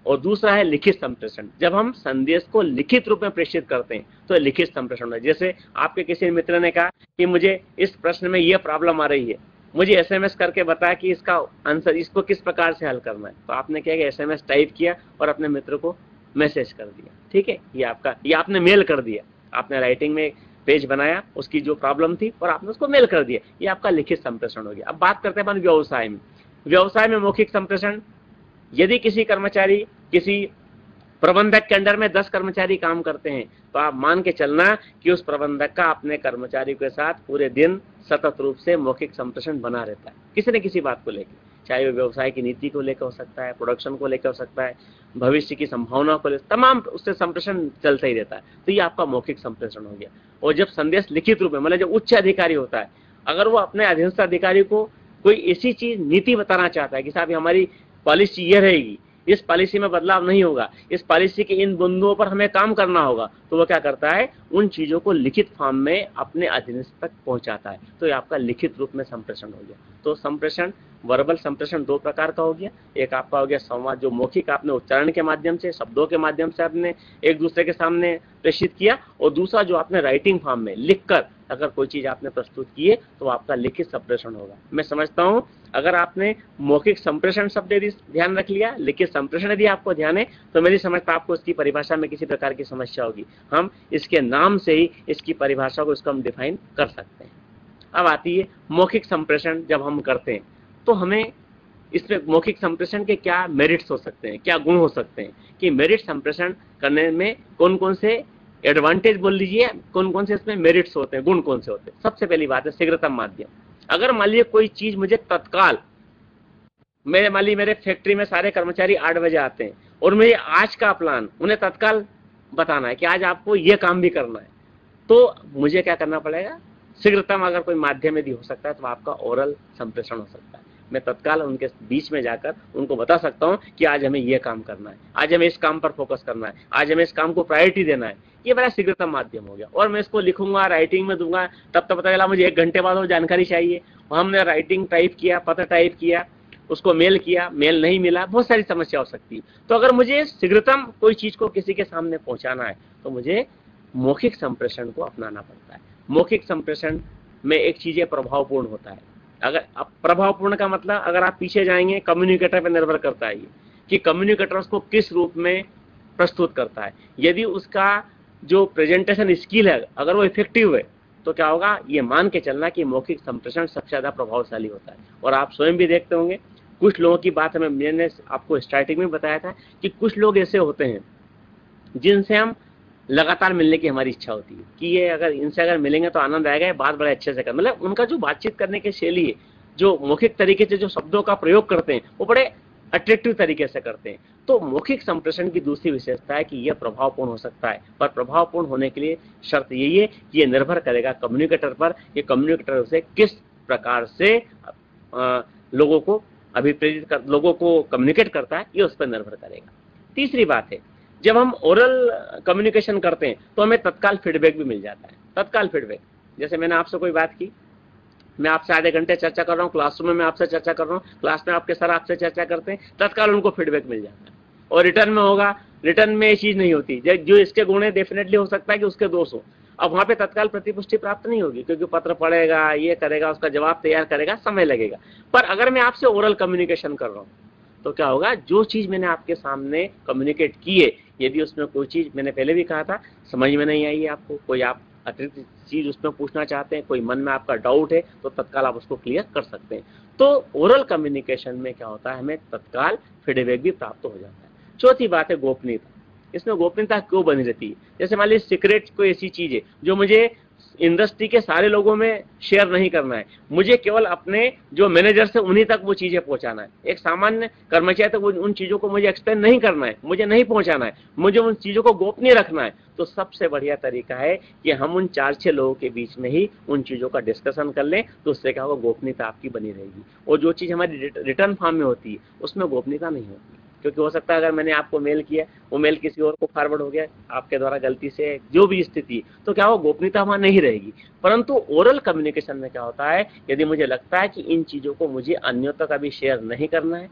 और दूसरा है लिखित संप्रेषण, जब हम संदेश को लिखित रूप में प्रेषित करते हैं तो लिखित संप्रेषण है। जैसे आपके किसी मित्र ने कहा कि मुझे इस प्रश्न में यह प्रॉब्लम आ रही है, मुझे एसएमएस करके बताया कि इसका आंसर, इसको किस प्रकार से हल करना है, तो आपने क्या किया? एसएमएस टाइप किया और अपने मित्र को मैसेज कर दिया, ठीक है, ये आपने मेल कर दिया, आपने राइटिंग में पेज बनाया, उसकी जो प्रॉब्लम थी और आपने उसको मेल कर दिया, ये आपका लिखित संप्रेषण हो गया। अब बात करते हैं अपन व्यवसाय में। व्यवसाय में मौखिक संप्रेषण, यदि किसी कर्मचारी, किसी प्रबंधक के अंडर में 10 कर्मचारी काम करते हैं तो आप मान के चलना कि उस प्रबंधक का अपने कर्मचारी के साथ पूरे दिन सतत रूप से मौखिक संप्रेषण बना रहता है, किसी न किसी बात को लेकर, चाहे वो व्यवसाय की नीति को लेकर हो सकता है, प्रोडक्शन को लेकर हो सकता है, भविष्य की संभावना को लेकर, तमाम उससे संप्रेषण चलता ही रहता है। तो ये आपका मौखिक संप्रेषण हो गया। और जब संदेश लिखित रूप में, मतलब जब उच्च अधिकारी होता है, अगर वो अपने अधीनस्थ अधिकारी को कोई ऐसी चीज, नीति बताना चाहता है कि साहब हमारी पॉलिसी ये रहेगी, इस पॉलिसी में बदलाव नहीं होगा, इस पॉलिसी के इन बिंदुओं पर हमें काम करना होगा, तो वो क्या करता है? उन चीजों को लिखित फॉर्म में अपने अधीनस्थ तक पहुंचाता है। तो ये आपका लिखित रूप में संप्रेषण हो गया। तो संप्रेषण, वर्बल संप्रेषण दो प्रकार का हो गया। एक आपका हो गया संवाद, जो मौखिक आपने उच्चारण के माध्यम से, शब्दों के माध्यम से आपने एक दूसरे के सामने प्रेषित किया, और दूसरा जो आपने राइटिंग फॉर्म में लिखकर अगर कोई चीज आपने प्रस्तुत की है तो आपका लिखित संप्रेषण होगा। मैं समझता हूं अगर आपने मौखिक संप्रेषण शब्द यदि ध्यान रख लिया, लिखित संप्रेषण यदि आपको ध्यान है, तो मेरी समझता आपको इसकी परिभाषा में किसी प्रकार की समस्या होगी। हम इसके नाम से ही इसकी परिभाषा को इसको हम डिफाइन कर सकते हैं। अब आती है मौखिक संप्रेषण। जब हम करते हैं तो हमें इसमें मौखिक संप्रेषण के क्या मेरिट्स हो सकते हैं, क्या गुण हो सकते हैं, कि मेरिट संप्रेषण करने में कौन कौन से एडवांटेज बोल लीजिए, कौन कौन से इसमें मेरिट्स होते हैं, गुण कौन से होते हैं। सबसे पहली बात है शीघ्रतम माध्यम। अगर मान लीजिए कोई चीज मुझे तत्काल, मेरे फैक्ट्री में सारे कर्मचारी 8 बजे आते हैं और मुझे आज का प्लान उन्हें तत्काल बताना है कि आज आपको ये काम भी करना है, तो मुझे क्या करना पड़ेगा? शीघ्रतम अगर कोई माध्यम यदि हो सकता है तो आपका ओरल संप्रेषण हो सकता है। मैं तत्काल उनके बीच में जाकर उनको बता सकता हूं कि आज हमें ये काम करना है, आज हमें इस काम पर फोकस करना है, आज हमें इस काम को प्रायोरिटी देना है। ये बड़ा शीघ्रतम माध्यम हो गया। और मैं इसको लिखूंगा, राइटिंग में दूंगा, तब तक पता चला मुझे 1 घंटे बाद वो जानकारी चाहिए, हमने राइटिंग टाइप किया, पत्र टाइप किया, उसको मेल किया, मेल नहीं मिला, बहुत सारी समस्या हो सकती है। तो अगर मुझे शीघ्रतम कोई चीज को किसी के सामने पहुंचाना है तो मुझे मौखिक संप्रेषण को अपनाना पड़ता है। मौखिक संप्रेषण में एक चीज प्रभावपूर्ण होता है। अगर प्रभावपूर्ण का मतलब, अगर आप पीछे जाएंगे, कम्युनिकेटर पर निर्भर करता है ये कि कम्युनिकेटर उसको किस रूप में प्रस्तुत करता है। यदि उसका जो प्रेजेंटेशन स्किल है अगर वो इफेक्टिव है तो क्या होगा? ये मान के चलना कि मौखिक संप्रेषण सबसे ज्यादा प्रभावशाली होता है। और आप स्वयं भी देखते होंगे, कुछ लोगों की बात मैंने आपको स्टार्टिंग में बताया था कि कुछ लोग ऐसे होते हैं जिनसे हम लगातार मिलने की हमारी इच्छा होती है कि ये अगर इनसे अगर मिलेंगे तो आनंद आएगा, बात बड़े अच्छे से कर, मतलब उनका जो बातचीत करने की शैली है, जो मौखिक तरीके से जो शब्दों का प्रयोग करते हैं वो बड़े अट्रैक्टिव तरीके से करते हैं। तो मौखिक संप्रेषण की दूसरी विशेषता है कि यह प्रभावपूर्ण हो सकता है, पर प्रभावपूर्ण होने के लिए शर्त यही है कि ये निर्भर करेगा कम्युनिकेटर पर, ये कम्युनिकेटर उसे किस प्रकार से लोगों को अभिप्रेरित कर, लोगों को कम्युनिकेट करता है, ये उस पर निर्भर करेगा। तीसरी बात है, जब हम ओरल कम्युनिकेशन करते हैं तो हमें तत्काल फीडबैक भी मिल जाता है। तत्काल फीडबैक, जैसे मैंने आपसे कोई बात की, मैं आपसे आधे घंटे चर्चा कर रहा हूँ, क्लासरूम में मैं आपसे चर्चा कर रहा हूँ, क्लास में आपके सर आपसे चर्चा करते हैं, तत्काल उनको फीडबैक मिल जाता है। और रिटर्न में होगा, रिटर्न में ये चीज नहीं होती, जो इसके गुण है डेफिनेटली हो सकता है कि उसके दोष हो। अब वहां पे तत्काल प्रतिपुष्टि प्राप्त नहीं होगी क्योंकि पत्र पढ़ेगा, ये करेगा, उसका जवाब तैयार करेगा, समय लगेगा। पर अगर मैं आपसे ओरल कम्युनिकेशन कर रहा हूँ तो क्या होगा? जो चीज मैंने आपके सामने कम्युनिकेट की है, यदि उसमें कोई चीज, मैंने पहले भी कहा था, समझ में नहीं आई है आपको, कोई आप अतिरिक्त चीज उसमें पूछना चाहते हैं, कोई मन में आपका डाउट है तो तत्काल आप उसको क्लियर कर सकते हैं। तो ओरल कम्युनिकेशन में क्या होता है, हमें तत्काल फीडबैक भी प्राप्त हो जाता है। चौथी बात है गोपनीयता। इसमें गोपनीयता क्यों बनी रहती है? जैसे मान लीजिए सीक्रेट कोई ऐसी चीज है जो मुझे इंडस्ट्री के सारे लोगों में शेयर नहीं करना है, मुझे केवल अपने जो मैनेजर से उन्हीं तक वो चीजें पहुंचाना है। एक सामान्य कर्मचारी तक उन चीजों को मुझे एक्सप्लेन नहीं करना है, मुझे नहीं पहुंचाना है, मुझे उन चीजों को गोपनीय रखना है। तो सबसे बढ़िया तरीका है कि हम उन 4-6 लोगों के बीच में ही उन चीजों का डिस्कशन कर लें, तो उससे क्या होगा, गोपनीयता आपकी बनी रहेगी। और जो चीज हमारी रिटर्न फॉर्म में होती है उसमें गोपनीयता नहीं होती, क्योंकि हो सकता है अगर मैंने आपको मेल किया, वो मेल किसी और को फॉरवर्ड हो गया आपके द्वारा गलती से, जो भी स्थिति, तो क्या हो, गोपनीयता वहां नहीं रहेगी। परंतु ओरल कम्युनिकेशन में क्या होता है, यदि मुझे लगता है कि इन चीजों को मुझे अन्यों तक अभी शेयर नहीं करना है,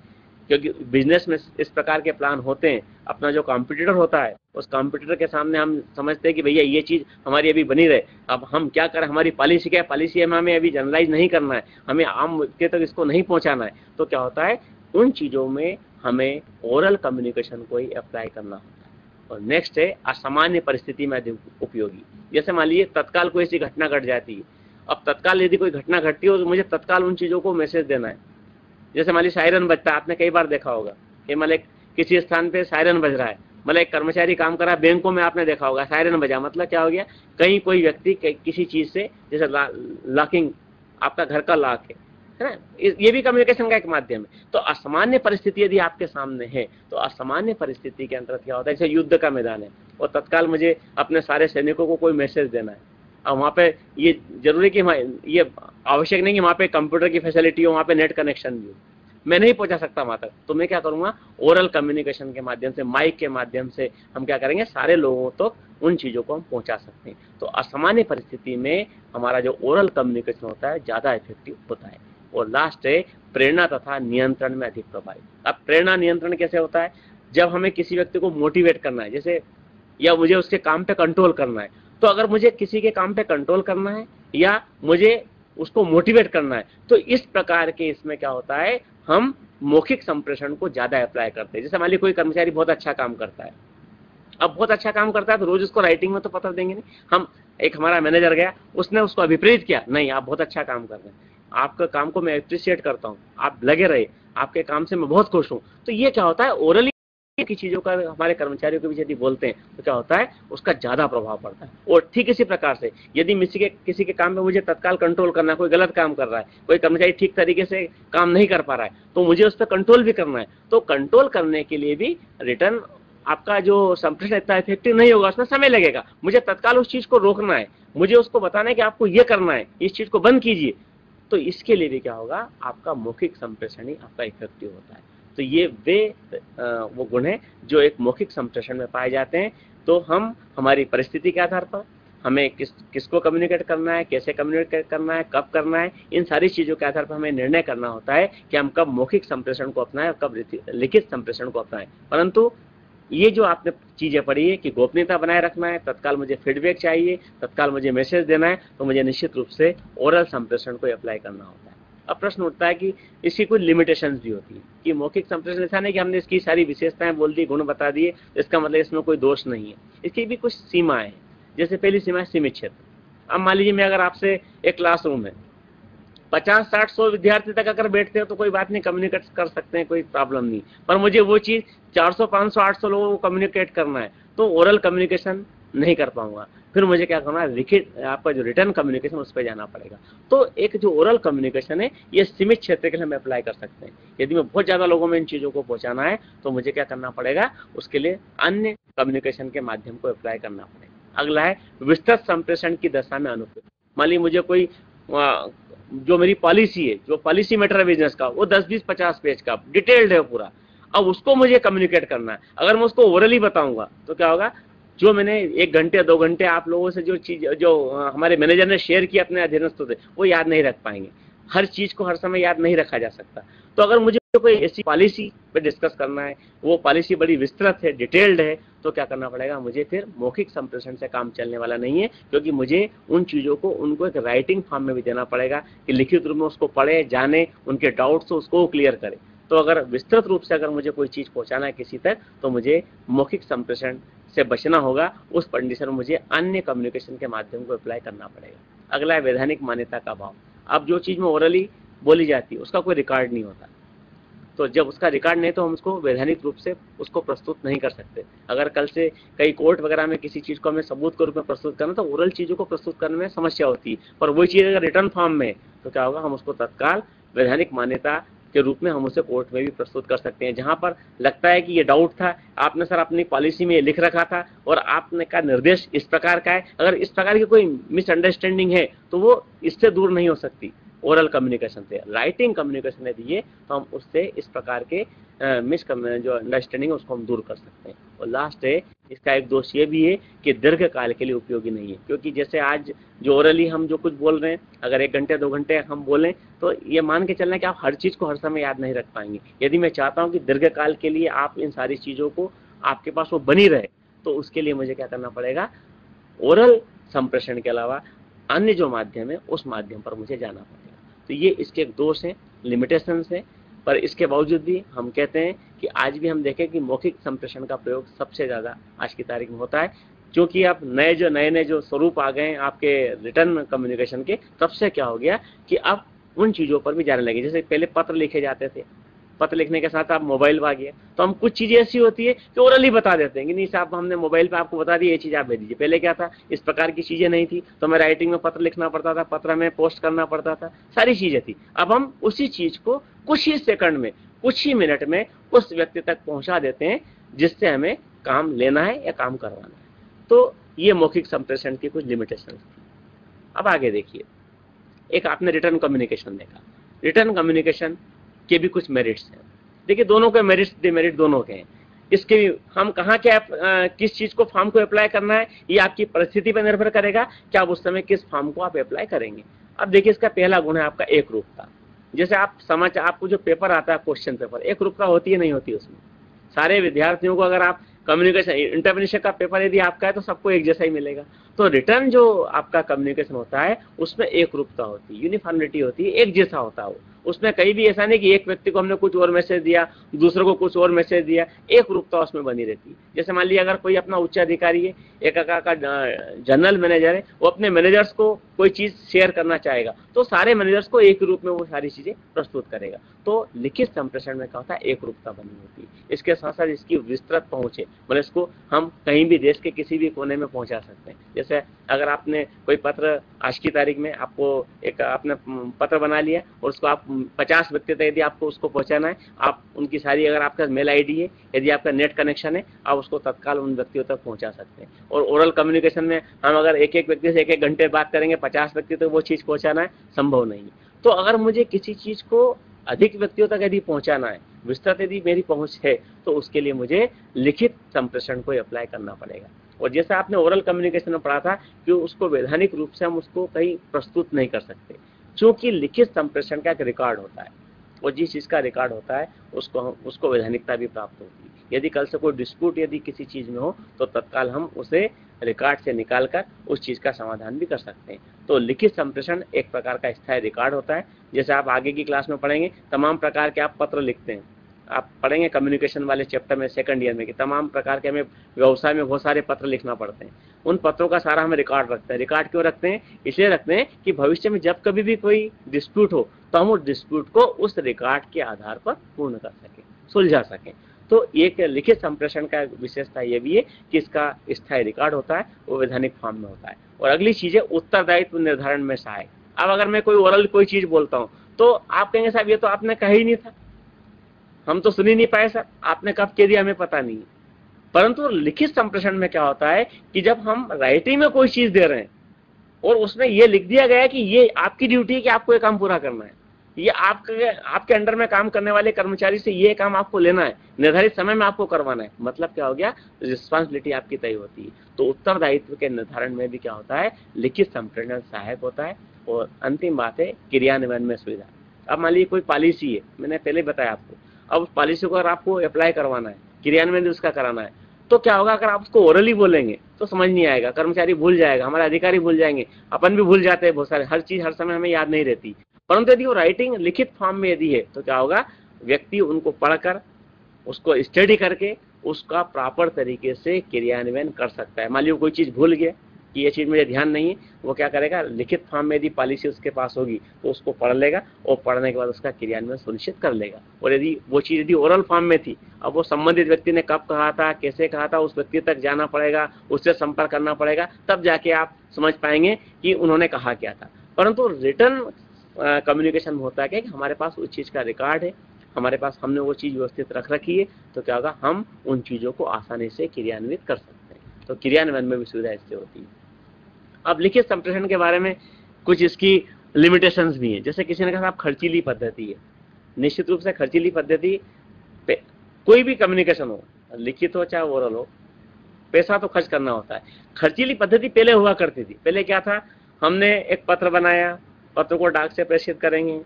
क्योंकि बिजनेस में इस प्रकार के प्लान होते हैं, अपना जो कॉम्पिटिटर होता है उस कॉम्पिटिटर के सामने हम समझते हैं कि भैया ये चीज हमारी अभी बनी रहे, अब हम क्या करें, हमारी पॉलिसी क्या है, पॉलिसी हमें अभी जनरलाइज नहीं करना है, हमें आम के तक इसको नहीं पहुंचाना है। तो क्या होता है, उन चीजों में हमें ओरल कम्युनिकेशन को ही अप्लाई करना होता है। और नेक्स्ट है असामान्य परिस्थिति में उपयोगी। जैसे मान लीजिए तत्काल कोई ऐसी घटना घट जाती है, अब तत्काल यदि कोई घटना घटती है तो मुझे तत्काल उन चीजों को मैसेज देना है। जैसे मान लीजिए सायरन बजता है, आपने कई बार देखा होगा कि मतलब किसी स्थान पे सायरन बज रहा है, मतलब एक कर्मचारी काम कर रहा है, बैंकों में आपने देखा होगा सायरन बजा, मतलब क्या हो गया, कहीं कोई व्यक्ति किसी चीज से, जैसे लॉकिंग, आपका घर का लॉक है ना, ये भी कम्युनिकेशन का एक माध्यम है। तो असामान्य परिस्थिति यदि आपके सामने है, तो असामान्य परिस्थिति के अंतर्गत क्या होता है, जैसे युद्ध का मैदान है और तत्काल मुझे अपने सारे सैनिकों को कोई मैसेज देना है। अब वहाँ पे ये जरूरी कि ये आवश्यक नहीं कि वहाँ पे कंप्यूटर की फैसिलिटी हो, वहाँ पे नेट कनेक्शन भी हो, मैं नहीं पहुंचा सकता वहां तक, तो मैं क्या करूंगा, ओरल कम्युनिकेशन के माध्यम से, माइक के माध्यम से हम क्या करेंगे, सारे लोगों तक तो उन चीजों को हम पहुंचा सकते हैं। तो असामान्य परिस्थिति में हमारा जो ओरल कम्युनिकेशन होता है ज्यादा इफेक्टिव होता है। और लास्ट है प्रेरणा तथा नियंत्रण में अधिक प्रभावी। अब प्रेरणा नियंत्रण कैसे होता है, जब हमें किसी व्यक्ति को मोटिवेट करना है, जैसे या मुझे उसके काम पे कंट्रोल करना है, तो अगर मुझे किसी के काम पे कंट्रोल करना है या मुझे उसको मोटिवेट करना है, तो इस प्रकार के इसमें क्या होता है, हम मौखिक संप्रेषण को ज्यादा अप्लाई करते हैं। जैसे मान लीजिए कोई कर्मचारी बहुत अच्छा काम करता है, अब बहुत अच्छा काम करता है तो रोज उसको राइटिंग में तो पत्र देंगे नहीं हम, एक हमारा मैनेजर गया, उसने उसको अभिप्रेरित किया, नहीं आप बहुत अच्छा काम कर रहे हैं, आपका काम को मैं अप्रिशिएट करता हूँ, आप लगे रहे, आपके काम से मैं बहुत खुश हूँ। तो ये क्या होता है, ओरली की चीजों का हमारे कर्मचारियों के बीच यदि बोलते हैं तो क्या होता है, उसका ज्यादा प्रभाव पड़ता है। और ठीक इसी प्रकार से यदि किसी के काम में मुझे तत्काल कंट्रोल करना है, कोई गलत काम कर रहा है, कोई कर्मचारी ठीक तरीके से काम नहीं कर पा रहा है, तो मुझे उस पर कंट्रोल भी करना है। तो कंट्रोल करने के लिए भी रिटर्न आपका जो संप्रेषण इतना इफेक्टिव नहीं होगा, उसमें समय लगेगा, मुझे तत्काल उस चीज को रोकना है, मुझे उसको बताना है कि आपको ये करना है, इस चीज को बंद कीजिए। तो इसके लिए भी क्या होगा, आपका मौखिक संप्रेषण ही आपका इफेक्टिव होता है। तो ये वो गुण है जो एक मौखिक संप्रेषण में पाए जाते हैं। तो हम हमारी परिस्थिति के आधार पर हमें किसको कम्युनिकेट करना है, कैसे कम्युनिकेट करना है, कब करना है, इन सारी चीजों के आधार पर हमें निर्णय करना होता है कि हम कब मौखिक संप्रेषण को अपनाएं और कब लिखित संप्रेषण को अपनाएं। परंतु ये जो आपने चीजें पढ़ी है कि गोपनीयता बनाए रखना है, तत्काल मुझे फीडबैक चाहिए, तत्काल मुझे मैसेज देना है, तो मुझे निश्चित रूप से ओरल संप्रेषण को अप्लाई करना होता है। अब प्रश्न उठता है कि इसकी कुछ लिमिटेशंस भी होती है कि मौखिक संप्रेषण ऐसा नहीं कि हमने इसकी सारी विशेषताएं बोल दी, गुण बता दिए, इसका मतलब इसमें कोई दोष नहीं है, इसकी भी कुछ सीमाएं हैं। जैसे पहली सीमा है सीमित क्षेत्र। अब मान लीजिए मैं अगर आपसे एक क्लासरूम है, 50, 60, 100 विद्यार्थी तक अगर बैठते हो तो कोई बात नहीं, कम्युनिकेट कर सकते हैं, कोई प्रॉब्लम नहीं। पर मुझे वो चीज 400, 500, 800 लोगों को कम्युनिकेट करना है, तो ओरल कम्युनिकेशन नहीं कर पाऊंगा, फिर मुझे क्या करना है, लिखित आपका जो रिटर्न कम्युनिकेशन उस पर जाना पड़ेगा। तो एक जो ओरल कम्युनिकेशन है ये सीमित क्षेत्र के लिए हम अप्लाई कर सकते हैं। यदि मैं बहुत ज्यादा लोगों में इन चीजों को पहुंचाना है तो मुझे क्या करना पड़ेगा, उसके लिए अन्य कम्युनिकेशन के माध्यम को अप्लाई करना पड़ेगा। अगला है विस्तृत संप्रेषण की दशा में अनुपयुक्त। मान लीजिए मुझे कोई जो मेरी पॉलिसी है, जो पॉलिसी मैटर है बिजनेस का, वो 10, 20, 50 पेज का डिटेल्ड है पूरा, अब उसको मुझे कम्युनिकेट करना है। अगर मैं उसको ओरली बताऊंगा तो क्या होगा, जो मैंने 1 घंटे 2 घंटे आप लोगों से जो चीज जो हमारे मैनेजर ने शेयर किया अपने अधीनस्थों से, वो याद नहीं रख पाएंगे। हर चीज को हर समय याद नहीं रखा जा सकता। तो अगर मुझे कोई ऐसी पॉलिसी पे डिस्कस करना है, वो पॉलिसी बड़ी विस्तृत है, डिटेल्ड है, तो क्या करना पड़ेगा, मुझे फिर मौखिक संप्रेषण से काम चलने वाला नहीं है, क्योंकि मुझे उन चीजों को उनको एक राइटिंग फॉर्म में भी देना पड़ेगा कि लिखित रूप में उसको पढ़े, जाने, उनके डाउट्स हो उसको क्लियर करे। तो अगर विस्तृत रूप से अगर मुझे कोई चीज पहुंचाना है किसी तक, तो मुझे मौखिक संप्रेषण से बचना होगा, उस कंडीशन में मुझे अन्य कम्युनिकेशन के माध्यम को अप्लाई करना पड़ेगा। अगला है वैधानिक मान्यता का अभाव। अब जो चीज में ओरली बोली जाती है उसका कोई रिकॉर्ड नहीं होता, तो जब उसका रिकॉर्ड नहीं तो हम उसको वैधानिक रूप से उसको प्रस्तुत नहीं कर सकते। अगर कल से कई कोर्ट वगैरह में किसी चीज को हमें सबूत के रूप में प्रस्तुत करना, तो ओरल चीजों को प्रस्तुत करने में समस्या होती है, पर वही चीज अगर रिटर्न फॉर्म में तो क्या होगा, हम उसको तत्काल वैधानिक मान्यता के रूप में हम उसे कोर्ट में भी प्रस्तुत कर सकते हैं। जहां पर लगता है कि ये डाउट था, आपने सर अपनी पॉलिसी में लिख रखा था और आपने का निर्देश इस प्रकार का है, अगर इस प्रकार की कोई मिसअंडरस्टैंडिंग है तो वो इससे दूर नहीं हो सकती ओरल कम्युनिकेशन से। राइटिंग कम्युनिकेशन यदि है तो हम उससे इस प्रकार के जो अंडरस्टैंडिंग है उसको हम दूर कर सकते हैं। और लास्ट है, इसका एक दोष ये भी है कि दीर्घ काल के लिए उपयोगी नहीं है, क्योंकि जैसे आज जो ओरली हम जो कुछ बोल रहे हैं, अगर 1 घंटे 2 घंटे हम बोलें तो ये मान के चलना कि आप हर चीज को हर समय याद नहीं रख पाएंगे। यदि मैं चाहता हूँ कि दीर्घ काल के लिए आप इन सारी चीजों को आपके पास वो बनी रहे, तो उसके लिए मुझे क्या करना पड़ेगा, ओरल संप्रेषण के अलावा अन्य जो माध्यम है उस माध्यम पर मुझे जाना पड़ेगा। तो ये इसके एक दोष हैं, लिमिटेशंस हैं, पर इसके बावजूद भी हम कहते हैं कि आज भी हम देखें कि मौखिक संप्रेषण का प्रयोग सबसे ज्यादा आज की तारीख में होता है, क्योंकि अब नए जो स्वरूप आ गए हैं आपके रिटर्न कम्युनिकेशन के, तब से क्या हो गया कि अब उन चीजों पर भी जाने लगे। जैसे पहले पत्र लिखे जाते थे, पत्र लिखने के साथ आप मोबाइल आ गया, तो हम कुछ चीजें ऐसी होती है कि ओरली बता देते हैं कि नहीं साहब हमने मोबाइल पे आपको बता दी, ये चीज आप भेज दीजिए। पहले क्या था, इस प्रकार की चीजें नहीं थी, तो हमें राइटिंग में पत्र लिखना पड़ता था, पत्र में पोस्ट करना पड़ता था, सारी चीजें थी। अब हम उसी चीज को कुछ ही सेकंड में, कुछ ही मिनट में उस व्यक्ति तक पहुंचा देते हैं जिससे हमें काम लेना है या काम करवाना है। तो ये मौखिक संप्रेषण की कुछ लिमिटेशन थी। अब आगे देखिए, एक आपने रिटर्न कम्युनिकेशन देखा, रिटर्न कम्युनिकेशन के भी कुछ मेरिट्स हैं। देखिए दोनों के मेरिट्स डिमेरिट दोनों के हैं। इसके हम कहाँ क्या किस चीज को फॉर्म को अप्लाई करना है, ये आपकी परिस्थिति पर निर्भर करेगा कि आप उस समय किस फॉर्म को आप अप्लाई करेंगे। अब देखिए इसका पहला गुण है आपका एक रूपता। जैसे आप समाचार, आपको जो पेपर आता है क्वेश्चन पेपर, एक रूपता होती है नहीं होती उसमें। सारे विद्यार्थियों को अगर आप कम्युनिकेशन इंटरप्रेन्योरशिप का पेपर यदि आपका है तो सबको एक जैसा ही मिलेगा। तो रिटर्न जो आपका कम्युनिकेशन होता है उसमें एक रूपता होती है, यूनिफॉर्मिटी होती है, एक जैसा होता है। उसमें कहीं भी ऐसा नहीं कि एक व्यक्ति को हमने कुछ और मैसेज दिया, दूसरे को कुछ और मैसेज दिया, एक रूपता उसमें बनी रहती है। जैसे मान लिया अगर कोई अपना उच्च अधिकारी है, एक का जनरल मैनेजर है, वो अपने मैनेजर्स को कोई चीज शेयर करना चाहेगा तो सारे मैनेजर्स को एक रूप में वो सारी चीजें प्रस्तुत करेगा। तो लिखित संप्रेषण में क्या होता है, एक रूपता बनी होती है। इसके साथ साथ इसकी विस्तृत पहुंच है, मतलब इसको हम कहीं भी देश के किसी भी कोने में पहुंचा सकते हैं। जैसे अगर आपने कोई पत्र आज की तारीख में आपको एक आपने पत्र बना लिया और उसको आप 50 व्यक्ति तक यदि आपको उसको पहुंचाना है, आप उनकी सारी, अगर आपका मेल आईडी है, यदि आपका नेट कनेक्शन है, आप उसको तत्काल उन व्यक्तियों तक पहुंचा सकते हैं। और ओरल कम्युनिकेशन में हम अगर एक एक व्यक्ति से एक एक घंटे बात करेंगे, 50 व्यक्ति तक वो चीज पहुंचाना है संभव नहीं है। तो अगर मुझे किसी चीज को अधिक व्यक्तियों तक यदि पहुंचाना है, विस्तृत यदि मेरी पहुंच है, तो उसके लिए मुझे लिखित संप्रेषण को अप्लाई करना पड़ेगा। और जैसा आपने ओरल कम्युनिकेशन में पढ़ा था कि उसको वैधानिक रूप से हम उसको कहीं प्रस्तुत नहीं कर सकते, क्योंकि लिखित संप्रेषण का एक रिकॉर्ड होता है और जिस चीज का रिकॉर्ड होता है उसको वैधानिकता भी प्राप्त होती है। यदि कल से कोई डिस्प्यूट यदि किसी चीज में हो तो तत्काल हम उसे रिकॉर्ड से निकालकर उस चीज का समाधान भी कर सकते हैं। तो लिखित संप्रेषण एक प्रकार का स्थायी रिकॉर्ड होता है। जैसे आप आगे की क्लास में पढ़ेंगे, तमाम प्रकार के आप पत्र लिखते हैं, आप पढ़ेंगे कम्युनिकेशन वाले चैप्टर में सेकंड ईयर में कि तमाम प्रकार के हमें व्यवसाय में बहुत सारे पत्र लिखना पड़ते हैं। उन पत्रों का सारा हमें रिकॉर्ड रखते हैं। रिकॉर्ड क्यों रखते हैं? इसलिए रखते हैं कि भविष्य में जब कभी भी कोई डिस्प्यूट हो तो हम उस डिस्प्यूट को उस रिकॉर्ड के आधार पर पूर्ण कर सकें, सुलझा सकें। तो एक लिखित संप्रेषण का विशेषता ये भी है कि इसका स्थायी रिकॉर्ड होता है, वो वैधानिक फॉर्म में होता है। और अगली चीज है उत्तरदायित्व निर्धारण में सहायक। अब अगर मैं कोई ओरल कोई चीज बोलता हूँ तो आप कहेंगे साहब ये तो आपने कहा ही नहीं था, हम तो सुन ही नहीं पाए सर, आपने कब कह दिया हमें पता नहीं। परंतु लिखित संप्रेषण में क्या होता है कि जब हम राइटिंग में कोई चीज दे रहे हैं और उसमें ये लिख दिया गया है कि ये आपकी ड्यूटी है कि आपको ये काम पूरा करना है, ये आपके अंडर में काम करने वाले कर्मचारी से ये काम आपको लेना है, निर्धारित समय में आपको करवाना है, मतलब क्या हो गया, रिस्पॉन्सिबिलिटी आपकी तय होती है। तो उत्तरदायित्व के निर्धारण में भी क्या होता है, लिखित संप्रेषण सहायक होता है। और अंतिम बात है क्रियान्वयन में सुविधा। अब मान लीजिए कोई पॉलिसी है, मैंने पहले बताया आपको, अब उस पॉलिसी को अगर आपको अप्लाई करवाना है, क्रियान्वयन उसका कराना है, तो क्या होगा, अगर आप उसको ओरली बोलेंगे तो समझ नहीं आएगा, कर्मचारी भूल जाएगा, हमारे अधिकारी भूल जाएंगे, अपन भी भूल जाते हैं बहुत सारे, हर चीज हर समय हमें याद नहीं रहती। परंतु यदि वो राइटिंग लिखित फॉर्म में यदि है तो क्या होगा, व्यक्ति उनको पढ़कर उसको स्टडी करके उसका प्रॉपर तरीके से क्रियान्वयन कर सकता है। मान लीजिए कोई चीज भूल गया कि ये चीज मुझे ध्यान नहीं है, वो क्या करेगा, लिखित फॉर्म में यदि पॉलिसी उसके पास होगी तो उसको पढ़ लेगा और पढ़ने के बाद उसका क्रियान्वयन सुनिश्चित कर लेगा। और यदि वो चीज यदि ओरल फॉर्म में थी, अब वो संबंधित व्यक्ति ने कब कहा था, कैसे कहा था, उस व्यक्ति तक जाना पड़ेगा, उससे संपर्क करना पड़ेगा, तब जाके आप समझ पाएंगे कि उन्होंने कहा क्या था। परंतु रिटर्न कम्युनिकेशन में होता है कि हमारे पास उस चीज का रिकॉर्ड है, हमारे पास हमने वो चीज व्यवस्थित रख रखी है, तो क्या होगा, हम उन चीजों को आसानी से क्रियान्वित कर सकते हैं। तो क्रियान्वयन में भी सुविधा इससे होती है। अब लिखित संप्रेषण के बारे में कुछ इसकी लिमिटेशंस भी हैं। जैसे किसी ने कहा आप खर्चीली पद्धति है, निश्चित रूप से खर्चीली पद्धति पे कोई भी कम्युनिकेशन हो, लिखित हो चाहे ओरल हो, पैसा तो खर्च करना होता है। खर्चीली पद्धति पहले हुआ करती थी। पहले क्या था, हमने एक पत्र बनाया, पत्र को डाक से प्रेषित करेंगे,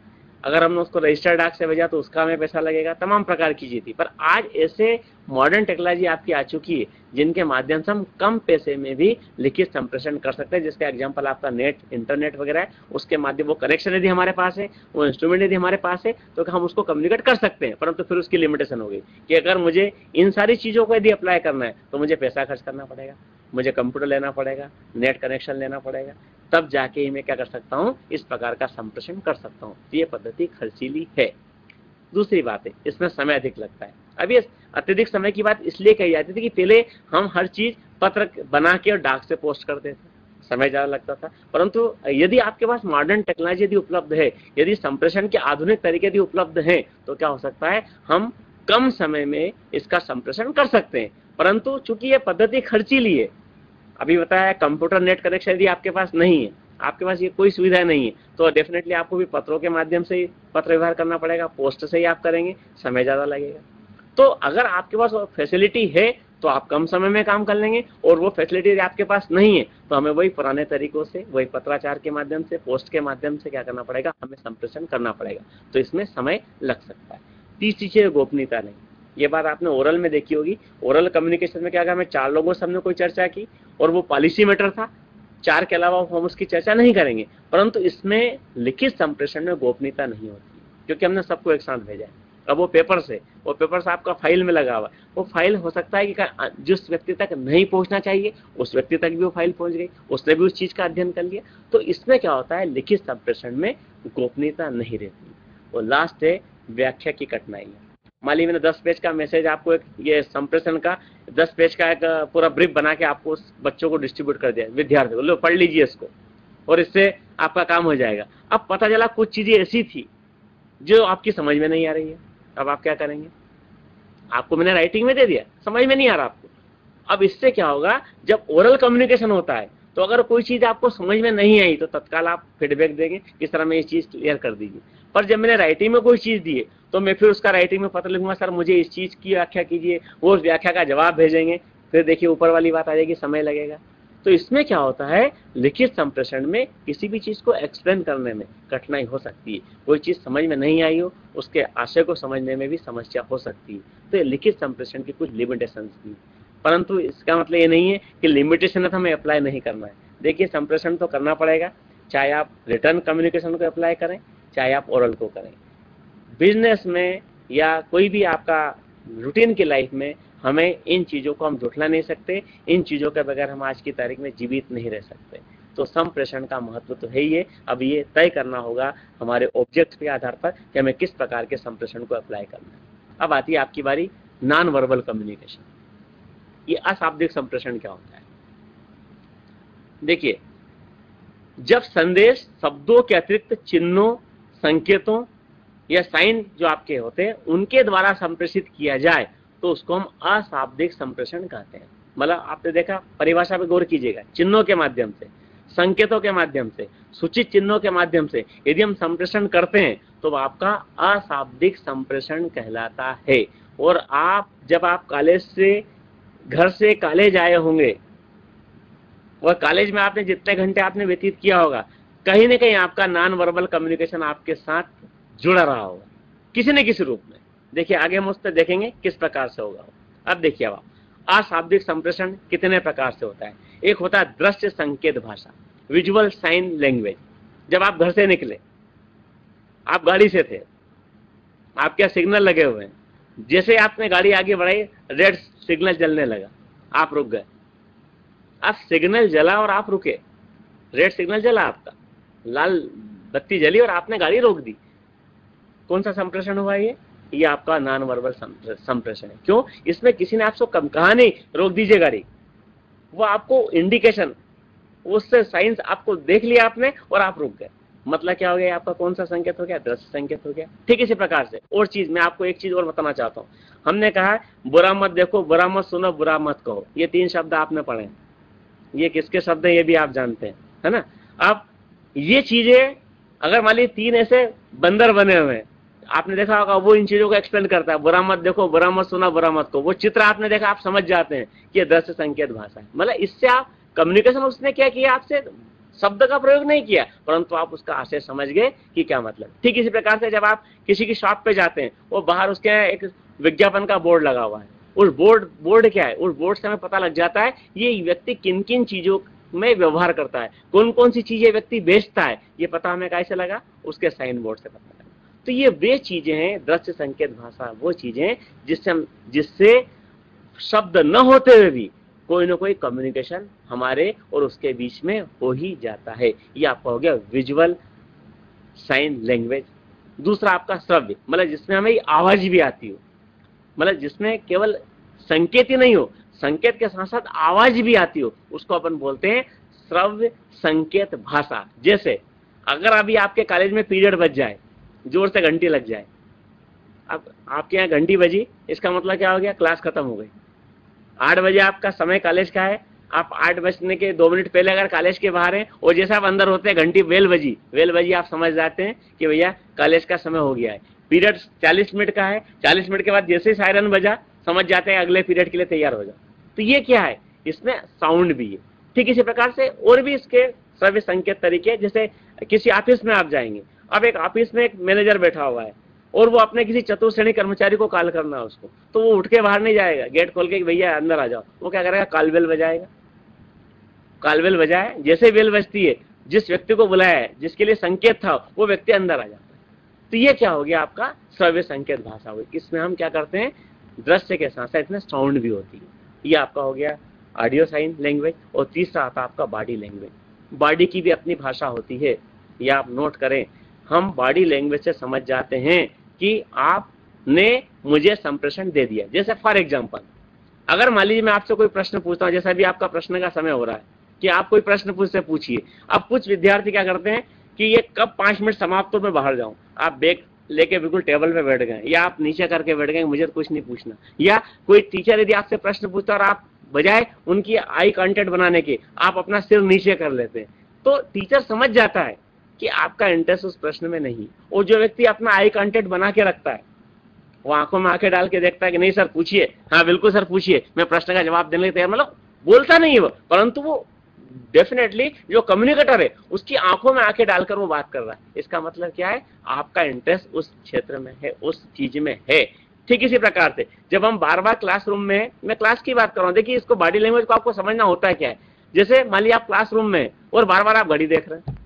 अगर हमने उसको रजिस्टर डाक से भेजा तो उसका हमें पैसा लगेगा, तमाम प्रकार की चीज थी। पर आज ऐसे मॉडर्न टेक्नोलॉजी आपकी आ चुकी है जिनके माध्यम से हम कम पैसे में भी लिखित संप्रेषण कर सकते हैं, जिसका एग्जांपल आपका नेट, इंटरनेट वगैरह है। उसके माध्यम वो कनेक्शन यदि हमारे पास है, वो इंस्ट्रूमेंट यदि हमारे पास है, तो हम उसको कम्युनिकेट कर सकते हैं। परंतु फिर उसकी लिमिटेशन हो गई कि अगर मुझे इन सारी चीजों को यदि अप्लाई करना है तो मुझे पैसा खर्च करना पड़ेगा, मुझे कंप्यूटर लेना पड़ेगा, नेट कनेक्शन लेना पड़ेगा, तब जाके ही मैं क्या कर सकता हूँ, इस प्रकार का संप्रेषण कर सकता हूँ। ये पद्धति खर्चीली है। दूसरी बात है, इसमें समय अधिक लगता है। अभी अत्यधिक समय की बात इसलिए कही जाती थी कि पहले हम हर चीज पत्र बना के और डाक से पोस्ट करते थे, समय ज्यादा लगता था। परंतु यदि आपके पास मॉडर्न टेक्नोलॉजी यदि उपलब्ध है, यदि संप्रेषण के आधुनिक तरीके यदि उपलब्ध हैं, तो क्या हो सकता है, हम कम समय में इसका संप्रेषण कर सकते हैं। परंतु चूंकि ये पद्धति खर्चीली है, अभी बताया कंप्यूटर नेट कनेक्शन यदि आपके पास नहीं है, आपके पास ये कोई सुविधा नहीं है, तो डेफिनेटली आपको भी पत्रों के माध्यम से ही पत्र व्यवहार करना पड़ेगा, पोस्ट से ही आप करेंगे, समय ज्यादा लगेगा। तो अगर आपके पास फैसिलिटी है तो आप कम समय में काम कर लेंगे, और वो फैसिलिटी यदि आपके पास नहीं है तो हमें वही पुराने तरीकों से, वही पत्राचार के माध्यम से, पोस्ट के माध्यम से क्या करना पड़ेगा, हमें संप्रेषण करना पड़ेगा। तो इसमें समय लग सकता है। तीसरी चीज गोपनीयता नहीं। ये बात आपने ओरल में देखी होगी। ओरल कम्युनिकेशन में क्या कहा, हमें 4 लोगों से हमने कोई चर्चा की और वो पॉलिसी मैटर था, 4 के अलावा हम उसकी चर्चा नहीं करेंगे। परंतु इसमें लिखित संप्रेषण में गोपनीयता नहीं होती, क्योंकि हमने सबको एक साथ भेजा है। अब वो पेपर से आपका फाइल में लगा हुआ है, वो फाइल हो सकता है कि जिस व्यक्ति तक नहीं पहुंचना चाहिए उस व्यक्ति तक भी वो फाइल पहुंच गई, उसने भी उस चीज का अध्ययन कर लिया। तो इसमें क्या होता है, लिखित संप्रेषण में गोपनीयता नहीं रहती। और लास्ट है व्याख्या की कठिनाई। मान लीजिए मैंने 10 पेज का मैसेज आपको, एक ये संप्रेषण का 10 पेज का एक पूरा ब्रीफ बना के आपको बच्चों को डिस्ट्रीब्यूट कर दिया, विद्यार्थियों को, लो पढ़ लीजिए इसको और इससे आपका काम हो जाएगा। अब पता चला कुछ चीजें ऐसी थी जो आपकी समझ में नहीं आ रही है, अब आप क्या करेंगे, आपको मैंने राइटिंग में दे दिया, समझ में नहीं आ रहा आपको। अब इससे क्या होगा, जब ओरल कम्युनिकेशन होता है तो अगर कोई चीज आपको समझ में नहीं आई तो तत्काल आप फीडबैक देंगे, किस तरह में ये चीज क्लियर कर दीजिए। पर जब मैंने राइटिंग में कोई चीज दी है तो मैं फिर उसका राइटिंग में पत्र लिखूंगा, सर मुझे इस चीज की व्याख्या कीजिए, वो उस व्याख्या का जवाब भेजेंगे, फिर देखिए ऊपर वाली बात आ जाएगी, समय लगेगा। तो इसमें क्या होता है, लिखित संप्रेषण में किसी भी चीज को एक्सप्लेन करने में कठिनाई हो सकती है। कोई चीज समझ में नहीं आई हो, उसके आशय को समझने में भी समस्या हो सकती है। तो लिखित संप्रेषण की कुछ लिमिटेशंस भी, परंतु इसका मतलब ये नहीं है कि लिमिटेशन है तो हमें अप्लाई नहीं करना है। देखिए संप्रेषण तो करना पड़ेगा, चाहे आप रिटर्न कम्युनिकेशन को अप्लाई करें, चाहे आप ओरल को करें। बिजनेस में या कोई भी आपका रूटीन की लाइफ में हमें इन चीजों को हम झुठला नहीं सकते, इन चीजों के बगैर हम आज की तारीख में जीवित नहीं रह सकते। तो संप्रेषण का महत्व तो है ही है। अब ये तय करना होगा हमारे ऑब्जेक्ट के आधार पर कि हमें किस प्रकार के संप्रेषण को अप्लाई करना है। अब आती है आपकी बारी नॉन वर्बल कम्युनिकेशन। ये अशाब्दिक संप्रेषण क्या होता है? देखिए, जब संदेश शब्दों के अतिरिक्त चिन्हों, संकेतों या साइन जो आपके होते हैं उनके द्वारा संप्रेषित किया जाए तो उसको हम अशाब्दिक संप्रेषण कहते हैं। मतलब आपने देखा, परिभाषा पे गौर कीजिएगा, चिन्हों के माध्यम से, संकेतों के माध्यम से, सूचित चिन्हों के माध्यम से यदि हम संप्रेषण करते हैं तो आपका अशाब्दिक संप्रेषण कहलाता है। और आप जब आप कॉलेज से, घर से कॉलेज आए होंगे और कॉलेज में आपने जितने घंटे आपने व्यतीत किया होगा, कहीं ना कहीं आपका नॉन वर्बल कम्युनिकेशन आपके साथ जुड़ा रहा होगा किसी न किसी रूप में। देखिए आगे हम उस पर देखेंगे किस प्रकार से होगा। अब देखिए, अब अशाब्दिक संप्रेषण कितने प्रकार से होता है। एक होता है दृश्य संकेत भाषा, विजुअल साइन लैंग्वेज। जब आप घर से निकले, आप गाड़ी से थे, आपके सिग्नल लगे हुए हैं, जैसे आपने गाड़ी आगे बढ़ाई, रेड सिग्नल जलने लगा, आप रुक गए। अब सिग्नल जला और आप रुके, रेड सिग्नल जला, आपका लाल बत्ती जली और आपने गाड़ी रोक दी। कौन सा संप्रेषण हुआ ये आपका नॉन वर्बल संप्रेषण है। क्यों? इसमें किसी ने आपको कहा नहीं रोक दीजिए गाड़ी, वो आपको इंडिकेशन, उससे साइंस आपको देख लिया आपने और आप रुक गए। मतलब क्या हो गया? आपका कौन सा संकेत हो गया? दृश्य संकेत हो गया। ठीक इसी प्रकार से और चीज मैं आपको एक चीज और बताना चाहता हूं। हमने कहा बुरा मत देखो, बुरा मत सुनो, बुरा मत कहो, ये 3 शब्द आपने पढ़े। ये किसके शब्द है ये भी आप जानते हैं, है ना। अब ये चीजें अगर मान लीजिए 3 ऐसे बंदर बने हुए हैं, आपने देखा होगा वो इन चीजों को एक्सप्लेन करता है, बुरा मत देखो, बुरा मत सुना, बुरा मत कहो। वो चित्र आपने देखा, आप समझ जाते हैं कि ये दृश्य संकेत भाषा है। मतलब इससे आप कम्युनिकेशन, उसने क्या किया, आपसे शब्द का प्रयोग नहीं किया, परंतु आप उसका आशय समझ गए कि क्या मतलब। ठीक इसी प्रकार से जब आप किसी की शॉप पे जाते हैं, वो बाहर उसके एक विज्ञापन का बोर्ड लगा हुआ है, उस बोर्ड क्या है, उस बोर्ड से हमें पता लग जाता है ये व्यक्ति किन किन चीजों में व्यवहार करता है, कौन कौन सी चीजें व्यक्ति बेचता है, ये पता हमें कैसे लगा? उसके साइन बोर्ड से पता लगा। तो ये वे चीजें हैं, दृश्य संकेत भाषा वो चीजें जिससे शब्द न होते हुए भी कोई ना कोई कम्युनिकेशन हमारे और उसके बीच में हो ही जाता है। ये आपका हो गया विजुअल साइन लैंग्वेज। दूसरा आपका श्रव्य, मतलब जिसमें हमें आवाज भी आती हो, मतलब जिसमें केवल संकेत ही नहीं हो, संकेत के साथ साथ आवाज भी आती हो, उसको अपन बोलते हैं श्रव्य संकेत भाषा। जैसे अगर अभी आपके कॉलेज में पीरियड बज जाए, जोर से घंटी लग जाए, अब आपके यहाँ घंटी बजी, इसका मतलब क्या हो गया? क्लास खत्म हो गई। 8 बजे आपका समय कॉलेज का है, आप 8 बजने के 2 मिनट पहले अगर कॉलेज के बाहर हैं और जैसे आप अंदर होते हैं घंटी बेल बजी, आप समझ जाते हैं कि भैया कॉलेज का समय हो गया है। पीरियड 40 मिनट का है, 40 मिनट के बाद जैसे ही सायरन बजा, समझ जाते हैं अगले पीरियड के लिए तैयार हो जाओ। तो ये क्या है? इसमें साउंड भी है। ठीक इसी प्रकार से और भी इसके श्रव्य संकेत तरीके, जैसे किसी ऑफिस में आप जाएंगे, अब एक ऑफिस में एक मैनेजर बैठा हुआ है और वो अपने किसी चतुर श्रेणी कर्मचारी को कॉल करना है उसको, तो वो उठ के बाहर नहीं जाएगा गेट खोल के भैया अंदर आ जाओ। वो क्या करेगा? कॉल बेल बजाएगा। कॉल बेल बजाए, जैसे बेल बजती है, जिस व्यक्ति को बुलाया है, जिसके लिए संकेत था, वो व्यक्ति अंदर आ जाता है। तो ये क्या हो गया? आपका श्रव्य संकेत भाषा हुई। इसमें हम क्या करते हैं? दृश्य के साथ साथ इसमें साउंड भी होती है। ये आपका हो गया ऑडियो साइन लैंग्वेज। और तीसरा आता आपका बॉडी लैंग्वेज। बॉडी की भी अपनी भाषा होती है, ये आप नोट करें। हम बॉडी लैंग्वेज से समझ जाते हैं कि आपने मुझे संप्रेषण दे दिया। जैसे फॉर एग्जांपल, अगर मान लीजिए मैं आपसे कोई प्रश्न पूछता हूं, जैसा भी आपका प्रश्न का समय हो रहा है कि आप कोई प्रश्न मुझसे पूछिए। अब कुछ विद्यार्थी क्या करते हैं कि ये कब 5 मिनट समाप्त हो मैं बाहर जाऊं, आप बैग लेके बिल्कुल टेबल पे बैठ गए या आप नीचे करके बैठ गए, मुझे तो कुछ नहीं पूछना। या कोई टीचर यदि आपसे प्रश्न पूछता और आप बजाय उनकी आई कांटेक्ट बनाने के आप अपना सिर नीचे कर लेते हैं, तो टीचर समझ जाता है कि आपका इंटरेस्ट उस प्रश्न में नहीं। और जो व्यक्ति अपना आई कांटेक्ट बना के रखता है, वो आंखों में आंखें डाल के देखता है कि नहीं सर पूछिए, हाँ बिल्कुल सर पूछिए, मैं प्रश्न का जवाब देने के तैयार, मतलब बोलता नहीं है वो, परंतु वो डेफिनेटली जो कम्युनिकेटर है उसकी आंखों में आंखें डालकर वो बात कर रहा है। इसका मतलब क्या है? आपका इंटरेस्ट उस क्षेत्र में है, उस चीज में है। ठीक इसी प्रकार से जब हम बार-बार क्लासरूम में, मैं क्लास की बात कर रहा हूं, देखिए इसको बॉडी लैंग्वेज को आपको समझना होता है क्या है। जैसे मान लीजिए आप क्लासरूम में और बार-बार आप घड़ी देख रहे हैं,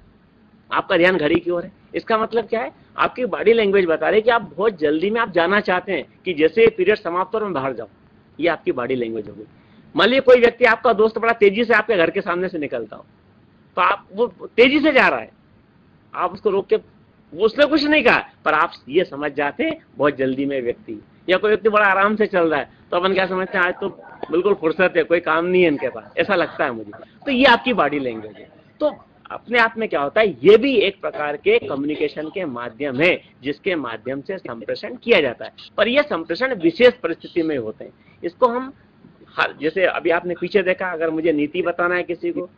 आपका ध्यान घड़ी की ओर है, इसका मतलब क्या है? आपकी बॉडी लैंग्वेज बता रही है कि आप बहुत जल्दी में आप जाना चाहते हैं कि जैसे पीरियड समाप्त हो और मैं बाहर जाऊं। ये आपकी बॉडी लैंग्वेज हो गई। मान लीजिए कोई व्यक्ति, आपका दोस्त बड़ा तेजी से आपके घर के सामने से निकलता हो, तो आप, वो तेजी से जा रहा है, आप उसको रोक के, उसने कुछ नहीं कहा पर आप ये समझ जाते हैं बहुत जल्दी में व्यक्ति। या कोई व्यक्ति बड़ा आराम से चल रहा है तो अपन क्या समझते हैं? आज तो बिल्कुल फुर्सत है, कोई काम नहीं है इनके पास, ऐसा लगता है मुझे। तो ये आपकी बॉडी लैंग्वेज है। तो अपने आप में क्या होता है? ये भी एक प्रकार के कम्युनिकेशन के माध्यम है जिसके माध्यम से संप्रेषण किया जाता है। पर यह संप्रेषण विशेष परिस्थिति में होते हैं। इसको हम जैसे अभी आपने पीछे देखा, अगर मुझे नीति बताना है किसी को,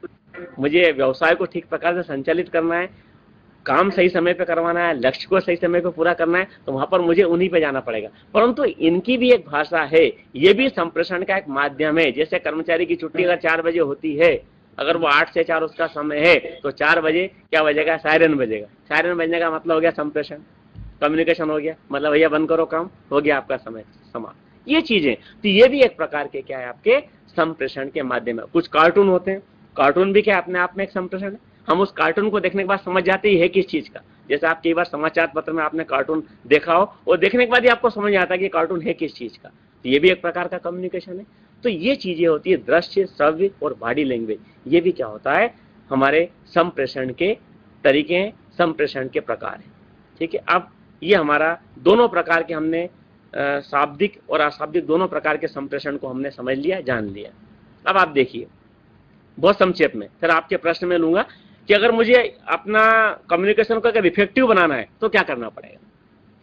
मुझे व्यवसाय को ठीक प्रकार से संचालित करना है, काम सही समय पे करवाना है, लक्ष्य को सही समय पे पूरा करना है, तो वहां पर मुझे उन्हीं पे जाना पड़ेगा। परंतु इनकी भी एक भाषा है, ये भी संप्रेषण का एक माध्यम है। जैसे कर्मचारी की छुट्टी अगर 4 बजे होती है, अगर वो 8 से 4 उसका समय है, तो 4 बजे क्या बजेगा? सायरन बजेगा। सायरन बजने का मतलब हो गया संप्रेषण, कम्युनिकेशन हो गया, मतलब भैया बंद करो काम, हो गया आपका समय समाप्त। ये चीजें, तो ये भी एक प्रकार के क्या है? आपके संप्रेषण के माध्यम है। कुछ कार्टून होते हैं, कार्टून भी क्या अपने आप में एक संप्रेषण है। हम उस कार्टून को देखने के बाद समझ जाते ही है किस चीज का। जैसे आप कई बार समाचार पत्र में आपने कार्टून देखा हो और देखने के बाद ही आपको समझ आता है कि कार्टून है किस चीज का। ये भी एक प्रकार का कम्युनिकेशन है। तो ये चीजें होती है, दृश्य, श्रव्य और बॉडी लैंग्वेज, ये भी क्या होता है, हमारे संप्रेषण के तरीके हैं, संप्रेषण के प्रकार है। ठीक है, अब ये हमारा दोनों प्रकार के हमने शाब्दिक और अशाब्दिक दोनों प्रकार के संप्रेषण को हमने समझ लिया, जान लिया। अब आप देखिए बहुत संक्षेप में, फिर आपके प्रश्न में लूंगा कि अगर मुझे अपना कम्युनिकेशन को अगर इफेक्टिव बनाना है तो क्या करना पड़ेगा।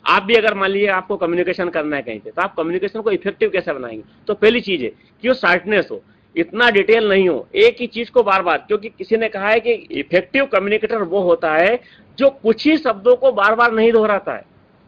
आप भी अगर मान लीजिए आपको कम्युनिकेशन करना है कहीं पे, तो आप कम्युनिकेशन को इफेक्टिव कैसे बनाएंगे। तो पहली चीज है कि वो शार्टनेस हो, इतना डिटेल नहीं हो, एक ही चीज को बार बार, क्योंकि किसी ने कहा है कि इफेक्टिव कम्युनिकेटर वो होता है जो कुछ ही शब्दों को बार बार नहीं दोहराता है,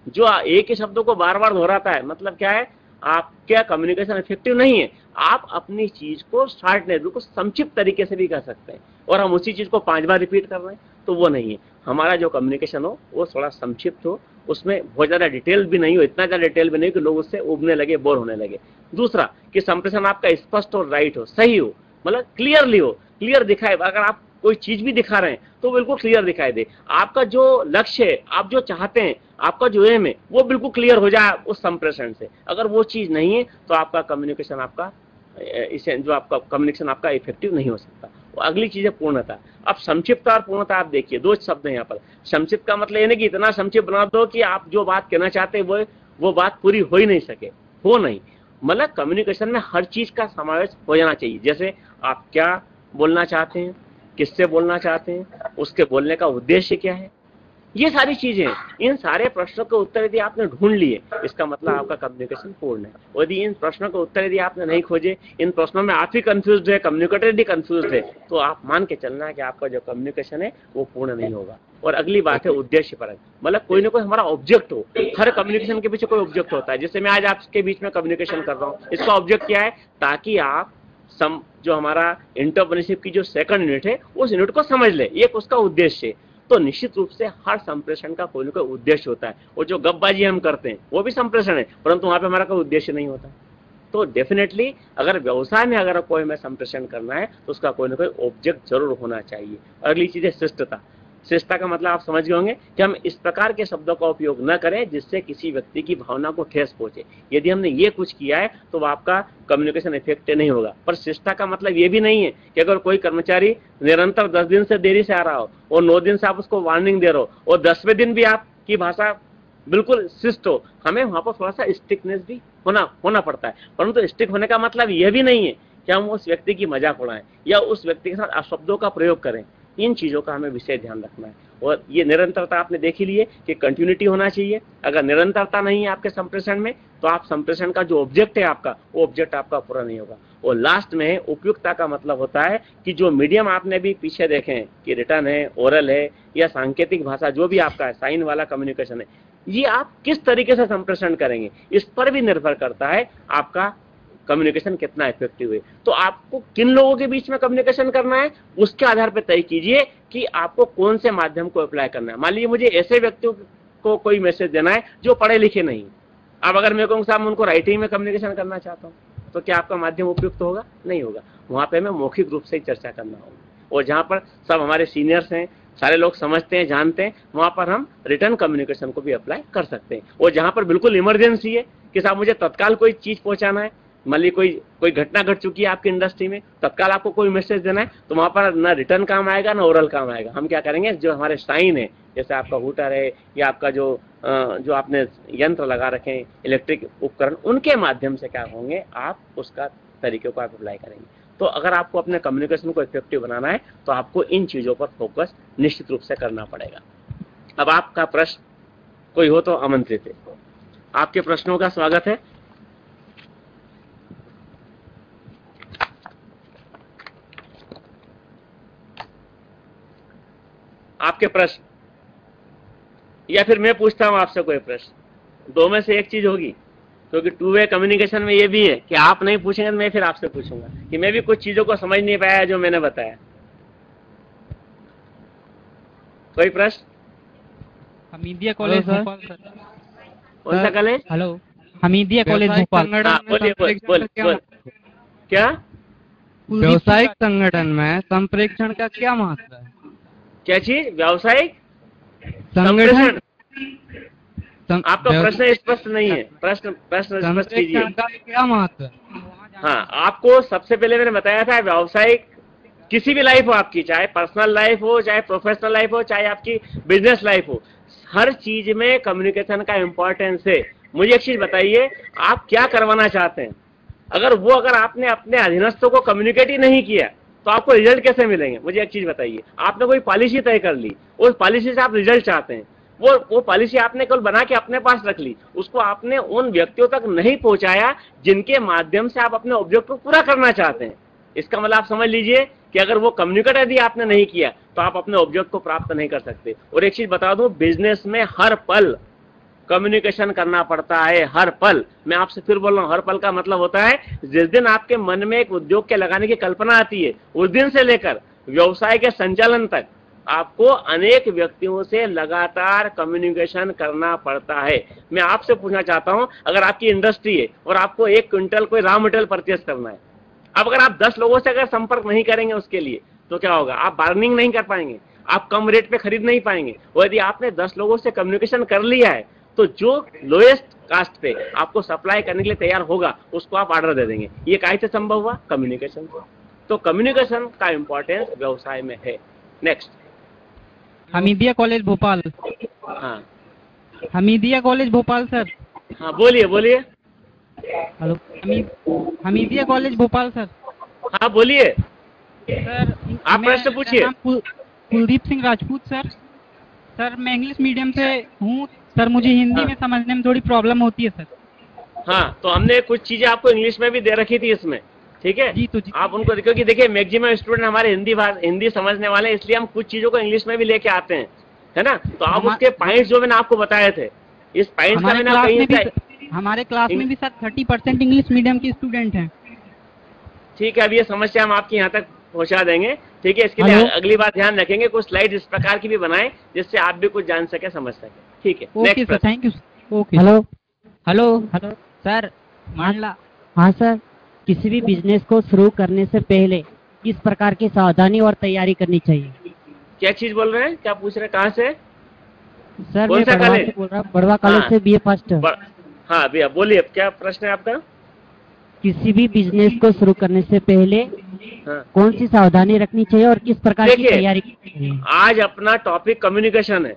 जो एक ही शब्दों को बार बार दोहराता है, मतलब क्या है, आपका कम्युनिकेशन इफेक्टिव नहीं है। आप अपनी चीज को शार्टनेस, बिल्कुल संक्षिप्त तरीके से भी कर सकते हैं, और हम उसी चीज को 5 बार रिपीट कर रहे हैं, तो वो नहीं है। हमारा जो कम्युनिकेशन हो वो थोड़ा संक्षिप्त हो, उसमें बहुत ज्यादा डिटेल भी नहीं हो, इतना ज्यादा डिटेल भी नहीं कि लोग उससे उबने लगे, बोर होने लगे। दूसरा कि संप्रेषण आपका स्पष्ट और राइट हो, सही हो, मतलब क्लियरली हो, क्लियर दिखाए। अगर आप कोई चीज भी दिखा रहे हैं तो बिल्कुल क्लियर दिखाई दे, आपका जो लक्ष्य है, आप जो चाहते हैं, आपका जो एम है, वो बिल्कुल क्लियर हो जाए उस संप्रेषण से। अगर वो चीज नहीं है तो आपका कम्युनिकेशन, आपका इसे जो आपका कम्युनिकेशन आपका इफेक्टिव नहीं हो सकता। अगली चीज है पूर्णता। अब संक्षिप्त और पूर्णता आप देखिए, दो शब्द हैं यहाँ पर। संक्षिप्त का मतलब ये नहीं कि इतना संक्षिप्त बना दो कि आप जो बात कहना चाहते हैं वो बात पूरी हो ही नहीं सके, हो नहीं, मतलब कम्युनिकेशन में हर चीज का समावेश हो जाना चाहिए। जैसे आप क्या बोलना चाहते हैं, किससे बोलना चाहते हैं, उसके बोलने का उद्देश्य क्या है, ये सारी चीजें, इन सारे प्रश्नों के उत्तर यदि आपने ढूंढ लिए, इसका मतलब आपका कम्युनिकेशन पूर्ण है। यदि इन प्रश्नों के उत्तर यदि आपने नहीं खोजे, इन प्रश्नों में आप ही कंफ्यूज है, कम्युनिकेटर भी कंफ्यूज है, तो आप मान के चलना है कि आपका जो कम्युनिकेशन है वो पूर्ण नहीं होगा। और अगली बात है उद्देश्य परक, मतलब कोई ना कोई हमारा ऑब्जेक्ट हो। हर कम्युनिकेशन के पीछे कोई ऑब्जेक्ट होता है। जैसे मैं आज आपके बीच में कम्युनिकेशन कर रहा हूँ, इसका ऑब्जेक्ट क्या है, ताकि आप जो हमारा एंटरप्रेन्योरशिप की जो सेकंड यूनिट है उस यूनिट को समझ ले, ये उसका उद्देश्य है। तो निश्चित रूप से हर संप्रेषण का कोई ना कोई उद्देश्य होता है, और जो गपबाजी हम करते हैं वो भी संप्रेषण है, परंतु वहां पे हमारा कोई उद्देश्य नहीं होता। तो डेफिनेटली अगर व्यवसाय में अगर कोई हमें संप्रेषण करना है तो उसका कोई ना कोई ऑब्जेक्ट जरूर होना चाहिए। अगली चीज है शिष्टता। शिष्टता का मतलब आप समझ गए होंगे कि हम इस प्रकार के शब्दों का उपयोग न करें जिससे किसी व्यक्ति की भावना को ठेस पहुंचे। यदि हमने ये कुछ किया है तो आपका कम्युनिकेशन इफेक्टिव नहीं होगा। पर शिष्टता का मतलब ये भी नहीं है कि अगर कोई कर्मचारी निरंतर 10 दिन से देरी से आ रहा हो और 9 दिन से आप उसको वार्निंग दे रहे हो और 10वें दिन भी आपकी भाषा बिल्कुल शिष्ट हो, हमें वहां पर थोड़ा सा स्ट्रिक्टनेस भी होना पड़ता है। परंतु स्ट्रिक्ट होने का मतलब यह भी नहीं है कि हम उस व्यक्ति की मजाक उड़ाएं या उस व्यक्ति के साथ अपशब्दों का प्रयोग करें। इन चीजों का हमें विशेष ध्यान रखना है। और ये निरंतरता आपने देख ही ली है कि कंटिन्यूटी होना चाहिए। अगर निरंतरता नहीं है आपके संप्रेषण में तो आप संप्रेषण का जो ऑब्जेक्ट है आपका, वो ऑब्जेक्ट आपका पूरा नहीं होगा। और लास्ट में उपयुक्तता का मतलब होता है कि जो मीडियम आपने भी पीछे देखे हैं कि रिटर्न है, ओरल है या सांकेतिक भाषा, जो भी आपका है, साइन वाला कम्युनिकेशन है, ये आप किस तरीके से संप्रेषण करेंगे इस पर भी निर्भर करता है आपका कम्युनिकेशन कितना इफेक्टिव है। तो आपको किन लोगों के बीच में कम्युनिकेशन करना है उसके आधार पर तय कीजिए कि आपको कौन से माध्यम को अप्लाई करना है। मान लीजिए मुझे ऐसे व्यक्तियों को कोई मैसेज देना है जो पढ़े लिखे नहीं। अब अगर मैं कहूँ साहब उनको राइटिंग में कम्युनिकेशन करना चाहता हूँ, तो क्या आपका माध्यम उपयुक्त होगा? नहीं होगा। वहां पे हमें मौखिक रूप से ही चर्चा करना होगा। और जहां पर सब हमारे सीनियर्स हैं, सारे लोग समझते हैं, जानते हैं, वहां पर हम रिटर्न कम्युनिकेशन को भी अप्लाई कर सकते हैं। और जहां पर बिल्कुल इमरजेंसी है कि साहब मुझे तत्काल कोई चीज पहुंचाना है, मान लीजिए कोई घटना घट चुकी है आपकी इंडस्ट्री में, तत्काल आपको कोई मैसेज देना है, तो वहां पर ना रिटर्न काम आएगा ना ओरल काम आएगा। हम क्या करेंगे, जो हमारे साइन है, जैसे आपका हूटर है या आपका जो आपने यंत्र लगा रखे हैं, इलेक्ट्रिक उपकरण, उनके माध्यम से क्या होंगे, आप उसका तरीके को आप अप्लाई करेंगे। तो अगर आपको अपने कम्युनिकेशन को इफेक्टिव बनाना है तो आपको इन चीजों पर फोकस निश्चित रूप से करना पड़ेगा। अब आपका प्रश्न कोई हो तो आमंत्रित है। आपके प्रश्नों का स्वागत है। आपके प्रश्न, या फिर मैं पूछता हूं आपसे कोई प्रश्न, दो में से एक चीज होगी, क्योंकि टू वे कम्युनिकेशन में ये भी है कि आप नहीं पूछेंगे तो मैं फिर आपसे पूछूंगा कि मैं भी कुछ चीजों को समझ नहीं पाया जो मैंने बताया। कोई प्रश्न? Hamidia college Bhopal sir. कौन सा college? Hello, Hamidia college Bhopal. बोलिए। क्या व्यावसायिक संगठन में संप्रेषण का क्या महत्व है? क्या चीज? व्यावसायिक संगठन आपका प्रश्न स्पष्ट नहीं है, प्रश्न स्पष्ट कीजिए। संप्रेषण का क्या महत्व है? हाँ, आपको सबसे पहले मैंने बताया था व्यावसायिक किसी भी लाइफ हो आपकी, चाहे पर्सनल लाइफ हो, चाहे प्रोफेशनल लाइफ हो, चाहे आपकी बिजनेस लाइफ हो, हर चीज में कम्युनिकेशन का इंपॉर्टेंस है। मुझे एक चीज बताइए, आप क्या करवाना चाहते हैं? अगर आपने अपने अधीनस्थों को कम्युनिकेट ही नहीं किया तो आपको रिजल्ट कैसे मिलेंगे? मुझे एक चीज बताइए, आपने कोई पॉलिसी तय कर ली, उस पॉलिसी से आप रिजल्ट चाहते हैं, वो पॉलिसी आपने केवल बना के अपने पास रख ली, उसको आपने उन व्यक्तियों तक नहीं पहुंचाया जिनके माध्यम से आप अपने ऑब्जेक्ट को पूरा करना चाहते हैं। इसका मतलब आप समझ लीजिए कि अगर वो कम्युनिकेट यदि आपने नहीं किया तो आप अपने ऑब्जेक्ट को प्राप्त नहीं कर सकते। और एक चीज बता दूं, बिजनेस में हर पल कम्युनिकेशन करना पड़ता है, हर पल। मैं आपसे फिर बोल रहा हूं, हर पल का मतलब होता है जिस दिन आपके मन में एक उद्योग के लगाने की कल्पना आती है, उस दिन से लेकर व्यवसाय के संचालन तक आपको अनेक व्यक्तियों से लगातार कम्युनिकेशन करना पड़ता है। मैं आपसे पूछना चाहता हूं, अगर आपकी इंडस्ट्री है और आपको 1 क्विंटल कोई रॉ मटेरियल परचेस करना है, अब अगर आप 10 लोगों से अगर संपर्क नहीं करेंगे उसके लिए तो क्या होगा? आप बार्गेनिंग नहीं कर पाएंगे, आप कम रेट पे खरीद नहीं पाएंगे। और यदि आपने 10 लोगों से कम्युनिकेशन कर लिया है तो जो लोएस्ट कास्ट पे आपको सप्लाई करने के लिए तैयार होगा उसको आप ऑर्डर दे देंगे। ये कैसे संभव हुआ? कम्युनिकेशन। तो कम्युनिकेशन का इंपॉर्टेंस व्यवसाय में है। Next, Hamidia college Bhopal. हाँ, हमीदिया कॉलेज भोपाल सर। हाँ बोलिए बोलिए। Hello, Hamidia college Bhopal sir. हाँ बोलिए सर आप प्रश्न पूछिए। मेरा नाम कुलदीप सिंह राजपूत सर। सर मैं इंग्लिश मीडियम से हूँ सर, मुझे हिंदी में समझने में थोड़ी प्रॉब्लम होती है सर। हाँ, तो हमने कुछ चीजें आपको इंग्लिश में भी दे रखी थी इसमें, ठीक है जी? तो आप उनको देखो कि देखिए मैक्सिमम स्टूडेंट हमारे हिंदी समझने वाले हैं, इसलिए हम कुछ चीजों को इंग्लिश में भी लेके आते हैं, है ना? तो आप उसके पॉइंट्स जो मैंने आपको बताए थे, इस पॉइंट्स का मैंने हमारे क्लास में भी सर 30% इंग्लिश मीडियम के स्टूडेंट हैं। ठीक है, अब ये समस्या हम आपके यहाँ तक पहुँचा देंगे, ठीक है? इसके लिए अगली बार ध्यान रखेंगे, कुछ स्लाइड इस प्रकार की भी बनाएं जिससे आप भी कुछ जान सके, समझ सके, ठीक है? Okay sir, thank you. Okay. Hello hello sir, मान ला। हाँ सर, किसी भी बिजनेस को शुरू करने से पहले किस प्रकार की सावधानी और तैयारी करनी चाहिए? क्या चीज बोल रहे हैं, क्या पूछ रहे हैं, कहाँ से? सर मैं बड़वा से बोल रहा हूँ, बड़वा कॉलेज से BA फर्स्ट। हाँ भैया बोलिए, क्या प्रश्न है आपका? किसी भी बिजनेस को शुरू करने से पहले कौन सी सावधानी रखनी चाहिए और किस प्रकार की तैयारी करनी चाहिए? आज अपना टॉपिक कम्युनिकेशन है।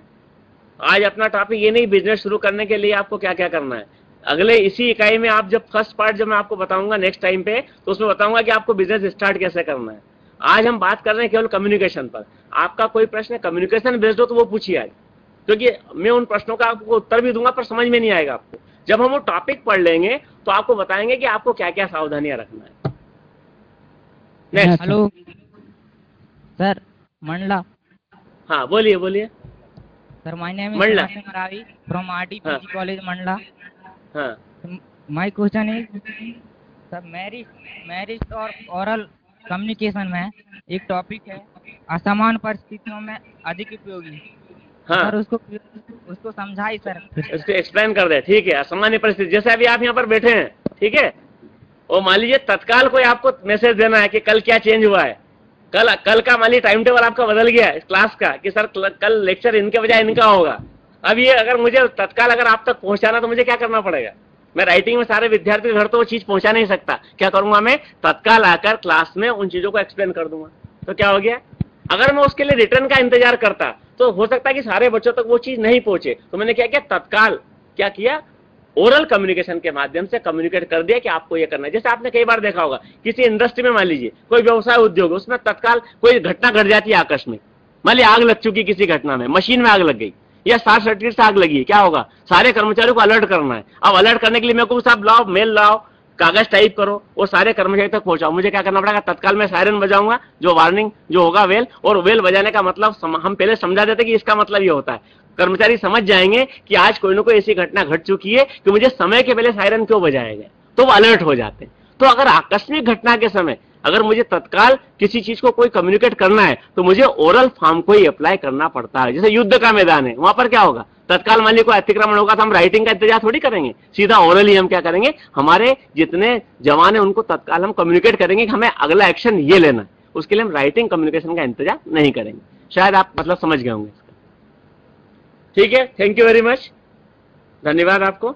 आज अपना टॉपिक ये नहीं बिजनेस शुरू करने के लिए आपको क्या क्या करना है। अगले इसी इकाई में आप जब फर्स्ट पार्ट जब मैं आपको बताऊंगा नेक्स्ट टाइम पे, तो उसमें बताऊंगा कि आपको बिजनेस स्टार्ट कैसे करना है। आज हम बात कर रहे हैं केवल कम्युनिकेशन पर। आपका कोई प्रश्न कम्युनिकेशन बेस्ड हो तो वो पूछिए आज, क्योंकि मैं उन प्रश्नों का आपको उत्तर भी दूंगा पर समझ में नहीं आएगा आपको। जब हम वो टॉपिक पढ़ लेंगे तो आपको बताएंगे कि आपको क्या क्या सावधानियां रखना है। नेक्स्ट। Hello sir, Mandla. हाँ बोलिए बोलिए। Sir my name is Mandla. Ravi from RTPG College Mandla. हाँ, My question is sir marriage और ओरल कम्युनिकेशन में एक टॉपिक है असमान परिस्थितियों में अधिक उपयोगी। हाँ, सर उसको समझाइए सर। इसको एक्सप्लेन कर दे, ठीक है? असामान्य परिस्थिति जैसे अभी आप यहाँ पर बैठे हैं, ठीक है? और मान लीजिए तत्काल कोई आपको मैसेज देना है कि कल क्या चेंज हुआ है, कल का मान लीजिए टाइम टेबल आपका बदल गया है क्लास का कि सर कल लेक्चर इनके बजाय इनका होगा। अब ये अगर मुझे तत्काल अगर आप तक पहुंचाना तो मुझे क्या करना पड़ेगा? मैं राइटिंग में सारे विद्यार्थी घर तो वो चीज पहुंचा नहीं सकता, क्या करूंगा मैं? तत्काल आकर क्लास में उन चीजों को एक्सप्लेन कर दूंगा। तो क्या हो गया? अगर मैं उसके लिए रिटर्न का इंतजार करता तो हो सकता है कि सारे बच्चों तक वो चीज नहीं पहुंचे। तो मैंने क्या किया? तत्काल क्या किया? ओरल कम्युनिकेशन के माध्यम से कम्युनिकेट कर दिया कि आपको ये करना है। जैसे आपने कई बार देखा होगा किसी इंडस्ट्री में, मान लीजिए कोई व्यवसाय उद्योग, उसमें तत्काल कोई घटना घट जाती है आकस्मिक, मान लीजिए आग लग चुकी किसी घटना में, मशीन में आग लग गई या शॉर्ट सर्किट से आग लगी, क्या होगा? सारे कर्मचारियों को अलर्ट करना है। अब अलर्ट करने के लिए मेरे को साहब लाओ, मेल लाओ, कागज टाइप करो, वो सारे कर्मचारी तक पहुंचाओ। मुझे क्या करना पड़ेगा? तत्काल मैं सायरन बजाऊंगा, जो वार्निंग जो होगा वेल, और वेल बजाने का मतलब हम पहले समझा देते कि इसका मतलब ये होता है। कर्मचारी समझ जाएंगे कि आज कोई ना कोई ऐसी घटना घट चुकी है कि मुझे समय के पहले सायरन क्यों बजाया गया, तो वो अलर्ट हो जाते हैं। तो अगर आकस्मिक घटना के समय अगर मुझे तत्काल किसी चीज को कोई कम्युनिकेट करना है तो मुझे ओरल फॉर्म को ही अप्लाई करना पड़ता है। जैसे युद्ध का मैदान है, वहां पर क्या होगा? तत्काल मान लीजिए कोई अतिक्रमण होगा तो हम राइटिंग का इंतजार थोड़ी करेंगे, सीधा ओरल ही हम क्या करेंगे? हमारे जितने जवान है उनको तत्काल हम कम्युनिकेट करेंगे कि हमें अगला एक्शन ये लेना है। उसके लिए हम राइटिंग कम्युनिकेशन का इंतजार नहीं करेंगे। शायद आप मतलब समझ गए होंगे। ठीक है, थैंक यू वेरी मच। धन्यवाद आपको।